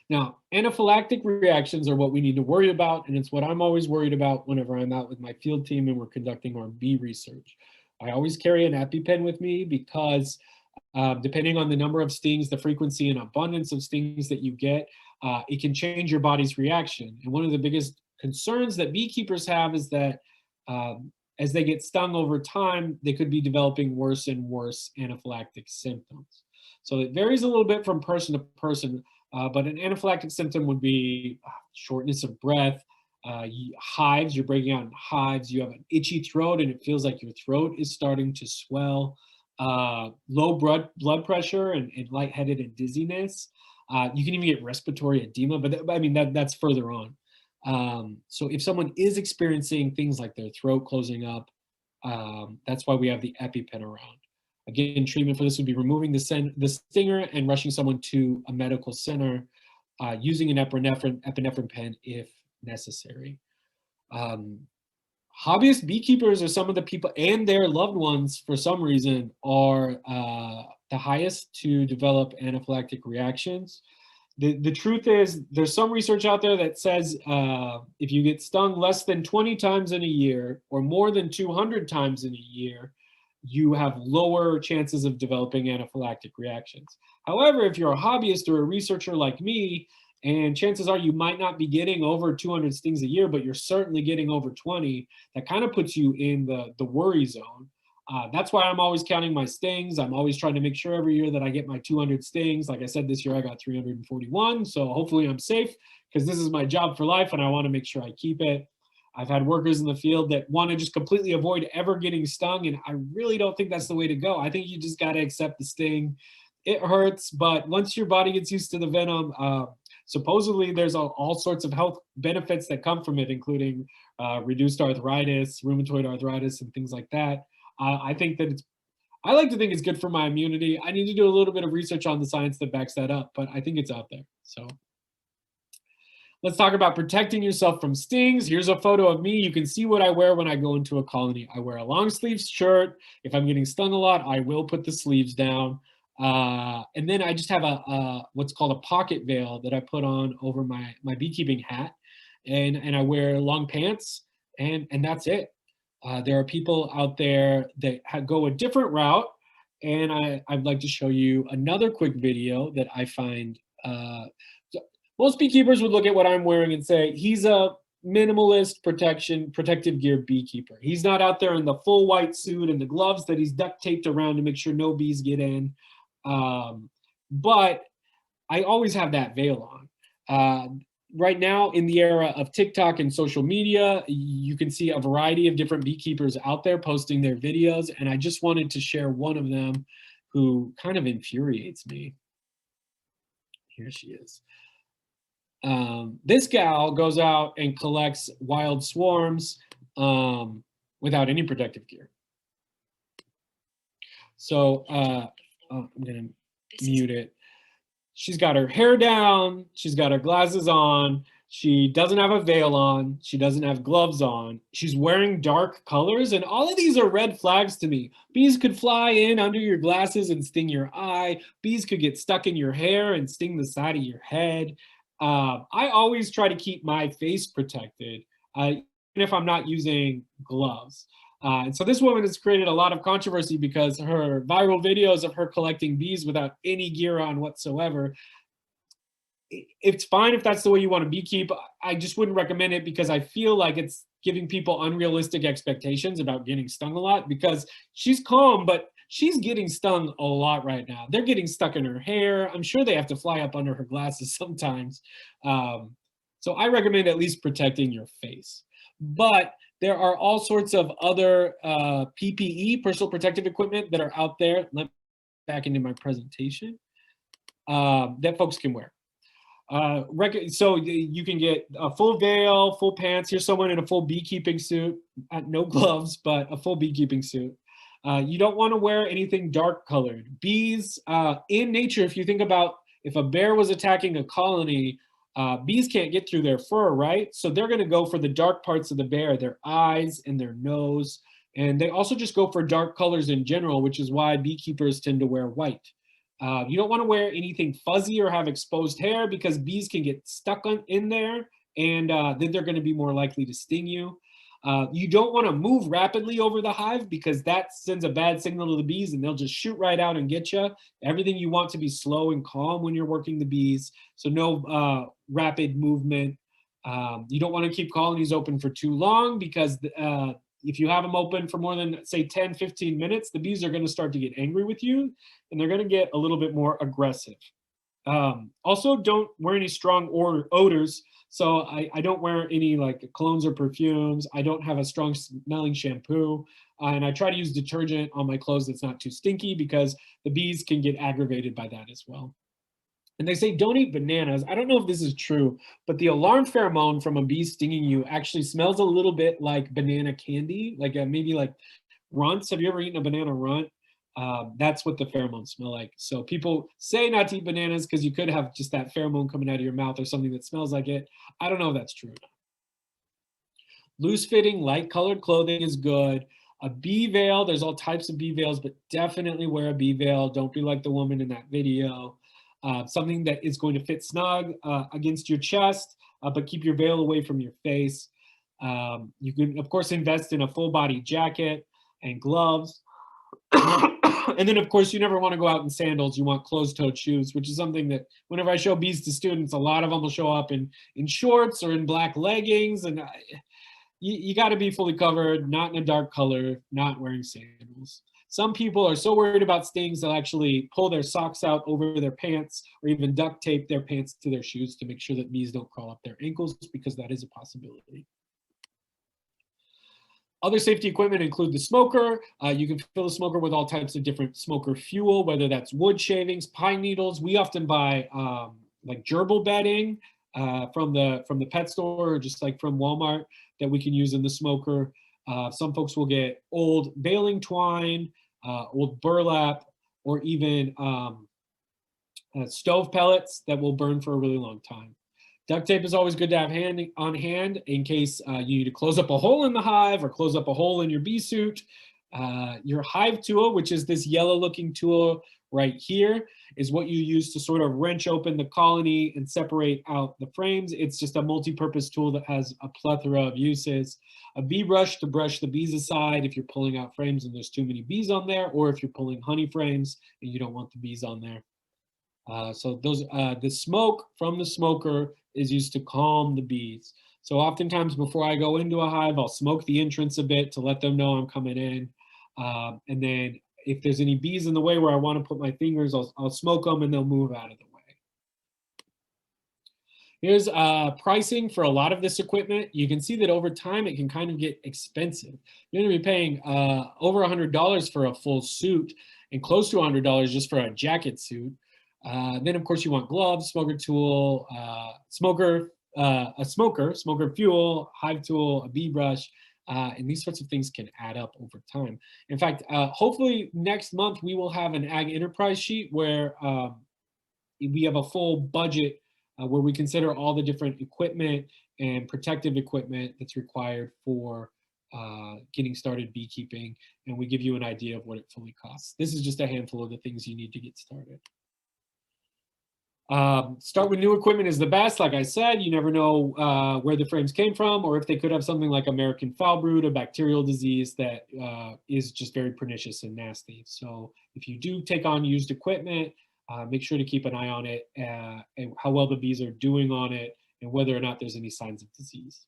Now, anaphylactic reactions are what we need to worry about, and it's what I'm always worried about whenever I'm out with my field team and we're conducting our bee research. I always carry an EpiPen with me because depending on the number of stings, the frequency and abundance of stings that you get, it can change your body's reaction. And one of the biggest concerns that beekeepers have is that as they get stung over time, they could be developing worse and worse anaphylactic symptoms. So it varies a little bit from person to person, but an anaphylactic symptom would be shortness of breath, hives, you're breaking out in hives, you have an itchy throat and it feels like your throat is starting to swell, low blood pressure and lightheaded and dizziness. You can even get respiratory edema, but I mean, that's further on. So if someone is experiencing things like their throat closing up, that's why we have the EpiPen around. Again, treatment for this would be removing the stinger and rushing someone to a medical center using an epinephrine pen if necessary. Hobbyist beekeepers are some of the people, and their loved ones for some reason are the highest to develop anaphylactic reactions. The truth is there's some research out there that says if you get stung less than 20 times in a year or more than 200 times in a year, you have lower chances of developing anaphylactic reactions. However, if you're a hobbyist or a researcher like me, and chances are you might not be getting over 200 stings a year, but you're certainly getting over 20, that kind of puts you in the worry zone. That's why I'm always counting my stings. I'm always trying to make sure every year that I get my 200 stings. Like I said, this year I got 341, so hopefully I'm safe because this is my job for life and I want to make sure I keep it. I've had workers in the field that want to just completely avoid ever getting stung, and I really don't think that's the way to go. I think you just got to accept the sting. It hurts, but once your body gets used to the venom, supposedly there's all sorts of health benefits that come from it, including reduced arthritis, rheumatoid arthritis, and things like that. I think that I like to think it's good for my immunity. I need to do a little bit of research on the science that backs that up, but I think it's out there. So let's talk about protecting yourself from stings. Here's a photo of me. You can see what I wear when I go into a colony. I wear a long sleeve shirt. If I'm getting stung a lot, I will put the sleeves down. And then I just have a what's called a pocket veil that I put on over my beekeeping hat. And I wear long pants and that's it. There are people out there that go a different route. And I'd like to show you another quick video that I find most beekeepers would look at what I'm wearing and say, he's a minimalist protective gear beekeeper. He's not out there in the full white suit and the gloves that he's duct taped around to make sure no bees get in. But I always have that veil on. Right now in the era of TikTok and social media, you can see a variety of different beekeepers out there posting their videos. And I just wanted to share one of them who kind of infuriates me. Here she is. This gal goes out and collects wild swarms without any protective gear. So I'm gonna mute it. She's got her hair down, she's got her glasses on, she doesn't have a veil on, she doesn't have gloves on, she's wearing dark colors, and all of these are red flags to me. Bees could fly in under your glasses and sting your eye, bees could get stuck in your hair and sting the side of your head. I always try to keep my face protected, even if I'm not using gloves. And so this woman has created a lot of controversy because her viral videos of her collecting bees without any gear on whatsoever, it's fine if that's the way you want to beekeep. I just wouldn't recommend it because I feel like it's giving people unrealistic expectations about getting stung a lot, because she's calm, but she's getting stung a lot right now. They're getting stuck in her hair. I'm sure they have to fly up under her glasses sometimes. So I recommend at least protecting your face. But there are all sorts of other PPE, personal protective equipment, that are out there. Let me back into my presentation that folks can wear. So you can get a full veil, full pants. Here's someone in a full beekeeping suit, no gloves, but a full beekeeping suit. You don't want to wear anything dark colored. Bees in nature, if you think about if a bear was attacking a colony, bees can't get through their fur, right? So they're going to go for the dark parts of the bear, their eyes and their nose. And they also just go for dark colors in general, which is why beekeepers tend to wear white. You don't want to wear anything fuzzy or have exposed hair because bees can get stuck in there, and then they're going to be more likely to sting you. You don't want to move rapidly over the hive because that sends a bad signal to the bees and they'll just shoot right out and get you. Everything you want to be slow and calm when you're working the bees, so no rapid movement. You don't want to keep colonies open for too long because if you have them open for more than, say, 10, 15 minutes, the bees are going to start to get angry with you and they're going to get a little bit more aggressive. Also, don't wear any strong odors. So I don't wear any like colognes or perfumes. I don't have a strong smelling shampoo. And I try to use detergent on my clothes that's not too stinky because the bees can get aggravated by that as well. And they say don't eat bananas. I don't know if this is true, but the alarm pheromone from a bee stinging you actually smells a little bit like banana candy, like maybe like runts. Have you ever eaten a banana runt? That's what the pheromones smell like. So people say not to eat bananas because you could have just that pheromone coming out of your mouth or something that smells like it. I don't know if that's true or not. Loose fitting, light colored clothing is good. A bee veil, there's all types of bee veils, but definitely wear a bee veil. Don't be like the woman in that video. Something that is going to fit snug against your chest, but keep your veil away from your face. You can, of course, invest in a full body jacket and gloves. And then, of course, you never want to go out in sandals. You want closed-toed shoes, which is something that whenever I show bees to students, a lot of them will show up in shorts or in black leggings. And you got to be fully covered, not in a dark color, not wearing sandals. Some people are so worried about stings they'll actually pull their socks out over their pants or even duct tape their pants to their shoes to make sure that bees don't crawl up their ankles, because that is a possibility. Other safety equipment include the smoker. You can fill the smoker with all types of different smoker fuel, whether that's wood shavings, pine needles. We often buy like gerbil bedding from the pet store, or just like from Walmart, that we can use in the smoker. Some folks will get old baling twine, old burlap, or even stove pellets that will burn for a really long time. Duct tape is always good to have on hand in case you need to close up a hole in the hive or close up a hole in your bee suit. Your Hive Tool, which is this yellow looking tool right here, is what you use to sort of wrench open the colony and separate out the frames. It's just a multi-purpose tool that has a plethora of uses. A bee brush to brush the bees aside if you're pulling out frames and there's too many bees on there, or if you're pulling honey frames and you don't want the bees on there. So the smoke from the smoker is used to calm the bees. So oftentimes before I go into a hive, I'll smoke the entrance a bit to let them know I'm coming in. And then if there's any bees in the way where I want to put my fingers, I'll smoke them and they'll move out of the way. Here's pricing for a lot of this equipment. You can see that over time it can kind of get expensive. You're going to be paying over $100 for a full suit and close to $100 just for a jacket suit. Then, of course, you want gloves, smoker tool, smoker fuel, hive tool, a bee brush, and these sorts of things can add up over time. In fact, hopefully next month we will have an ag enterprise sheet where we have a full budget where we consider all the different equipment and protective equipment that's required for getting started beekeeping, and we give you an idea of what it fully costs. This is just a handful of the things you need to get started. Start with new equipment is the best. Like I said, you never know where the frames came from, or if they could have something like American foul brood, a bacterial disease that is just very pernicious and nasty. So if you do take on used equipment, make sure to keep an eye on it and how well the bees are doing on it and whether or not there's any signs of disease.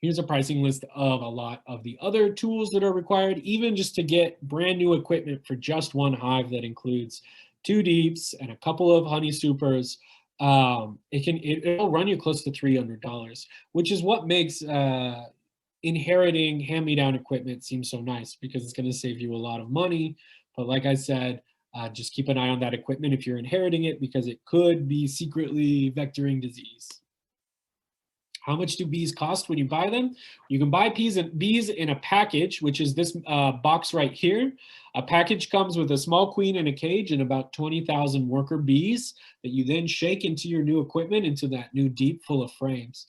Here's a pricing list of a lot of the other tools that are required, even just to get brand new equipment for just one hive that includes 2 deeps and a couple of honey supers. It'll run you close to $300, which is what makes inheriting hand-me-down equipment seem so nice, because it's going to save you a lot of money. But like I said, just keep an eye on that equipment if you're inheriting it, because it could be secretly vectoring disease. How much do bees cost when you buy them? You can buy bees in a package, which is this box right here. A package comes with a small queen in a cage and about 20,000 worker bees that you then shake into your new equipment, into that new deep full of frames.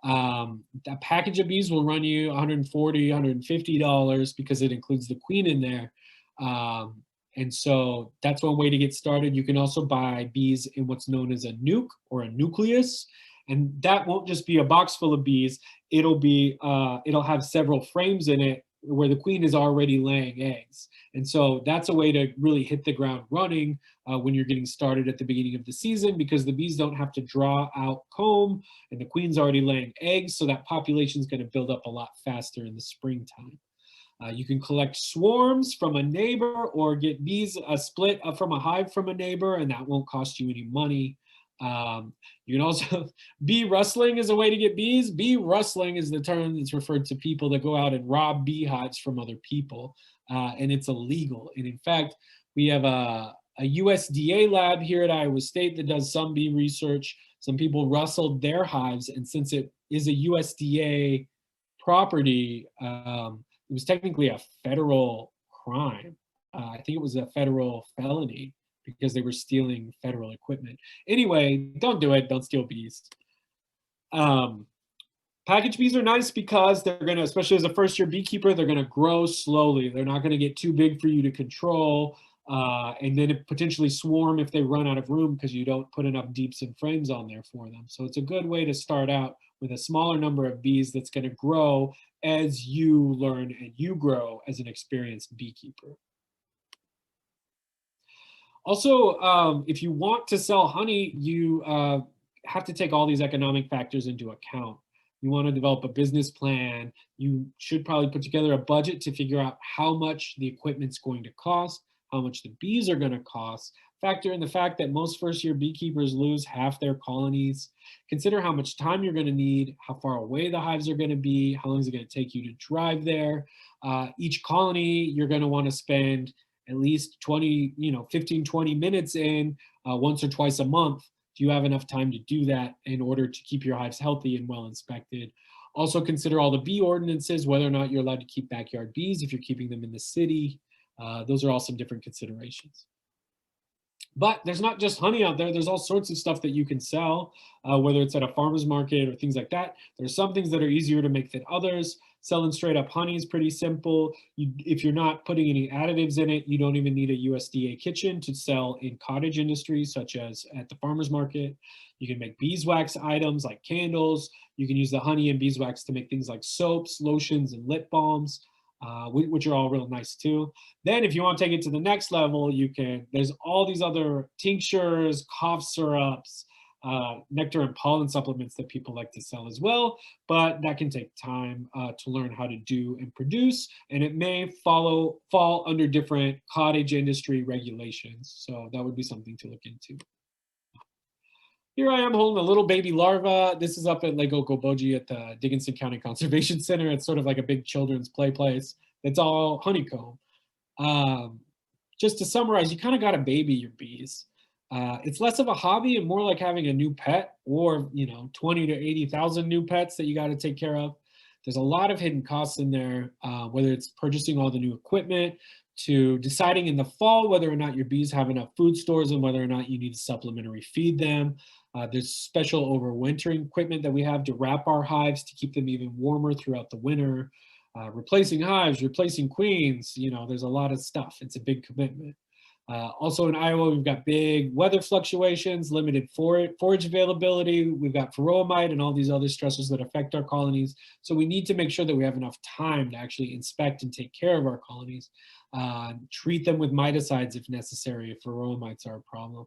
That package of bees will run you $140, $150 because it includes the queen in there. And so that's one way to get started. You can also buy bees in what's known as a nuke or a nucleus. And that won't just be a box full of bees. It'll have several frames in it where the queen is already laying eggs. And so that's a way to really hit the ground running when you're getting started at the beginning of the season, because the bees don't have to draw out comb and the queen's already laying eggs. So that population is going to build up a lot faster in the springtime. You can collect swarms from a neighbor or get bees split from a hive from a neighbor, and that won't cost you any money. You can also, bee rustling is a way to get bees. Bee rustling is the term that's referred to people that go out and rob beehives from other people, and it's illegal. And in fact, we have a USDA lab here at Iowa State that does some bee research. Some people rustled their hives, and since it is a USDA property, it was technically a federal crime. I think it was a federal felony because they were stealing federal equipment. Anyway, don't do it. Don't steal bees. Package bees are nice because they're going to, especially as a first-year beekeeper, they're going to grow slowly. They're not going to get too big for you to control, and then potentially swarm if they run out of room because you don't put enough deeps and frames on there for them. So it's a good way to start out with a smaller number of bees that's going to grow as you learn and you grow as an experienced beekeeper. Also, if you want to sell honey, you have to take all these economic factors into account. You want to develop a business plan. You should probably put together a budget to figure out how much the equipment's going to cost, how much the bees are going to cost. Factor in the fact that most first-year beekeepers lose half their colonies. Consider how much time you're going to need, how far away the hives are going to be, how long is it going to take you to drive there. Each colony, you're going to want to spend at least 15, 20 minutes in once or twice a month. Do you have enough time to do that in order to keep your hives healthy and well inspected? Also consider all the bee ordinances, whether or not you're allowed to keep backyard bees if you're keeping them in the city. Those are all some different considerations. But there's not just honey out there. There's all sorts of stuff that you can sell, whether it's at a farmer's market or things like that. There's some things that are easier to make than others. Selling straight up honey is pretty simple. If you're not putting any additives in it, you don't even need a USDA kitchen to sell in cottage industries, such as at the farmer's market. You can make beeswax items like candles. You can use the honey and beeswax to make things like soaps, lotions, and lip balms. Which are all real nice too. Then if you want to take it to the next level, there's all these other tinctures, cough syrups, nectar and pollen supplements that people like to sell as well, but that can take time to learn how to do and produce, and it may fall under different cottage industry regulations. So that would be something to look into. Here I am holding a little baby larva. This is up at Lake Okoboji at the Dickinson County Conservation Center. It's sort of like a big children's play place. It's all honeycomb. Just to summarize, you kind of got to baby your bees. It's less of a hobby and more like having a new pet, or 20 to 80,000 new pets that you got to take care of. There's a lot of hidden costs in there, whether it's purchasing all the new equipment, to deciding in the fall whether or not your bees have enough food stores and whether or not you need to supplementary feed them. There's special overwintering equipment that we have to wrap our hives to keep them even warmer throughout the winter. Replacing hives, replacing queens, there's a lot of stuff. It's a big commitment. Also in Iowa, we've got big weather fluctuations, limited forage availability. We've got Varroa mite and all these other stressors that affect our colonies. So we need to make sure that we have enough time to actually inspect and take care of our colonies. Treat them with miticides if necessary, if Varroa mites are a problem.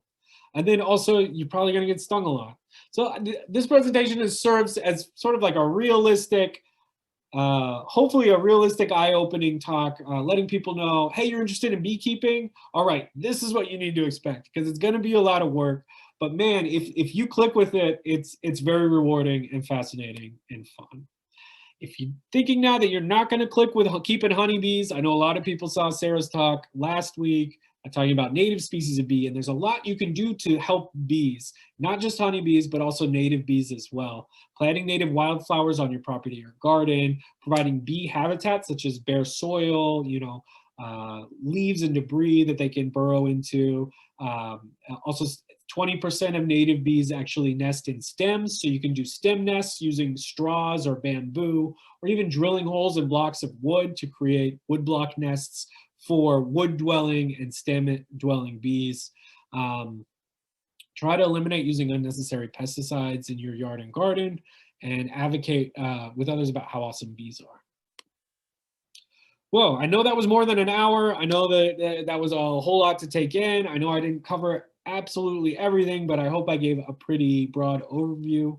And then also, you're probably going to get stung a lot. So this presentation serves as sort of like a realistic, hopefully a realistic eye-opening talk, letting people know, hey, you're interested in beekeeping? All right, this is what you need to expect, because it's going to be a lot of work. But man, if you click with it, it's very rewarding and fascinating and fun. If you're thinking now that you're not going to click with keeping honeybees, I know a lot of people saw Sarah's talk last week talking about native species of bee, and there's a lot you can do to help bees, not just honeybees, but also native bees as well. Planting native wildflowers on your property or garden, providing bee habitats such as bare soil, leaves and debris that they can burrow into. Also, 20% of native bees actually nest in stems, so you can do stem nests using straws or bamboo, or even drilling holes in blocks of wood to create woodblock nests for wood-dwelling and stem-dwelling bees. Try to eliminate using unnecessary pesticides in your yard and garden, and advocate with others about how awesome bees are. Whoa, I know that was more than an hour. I know that was a whole lot to take in. I know I didn't cover absolutely everything, but I hope I gave a pretty broad overview.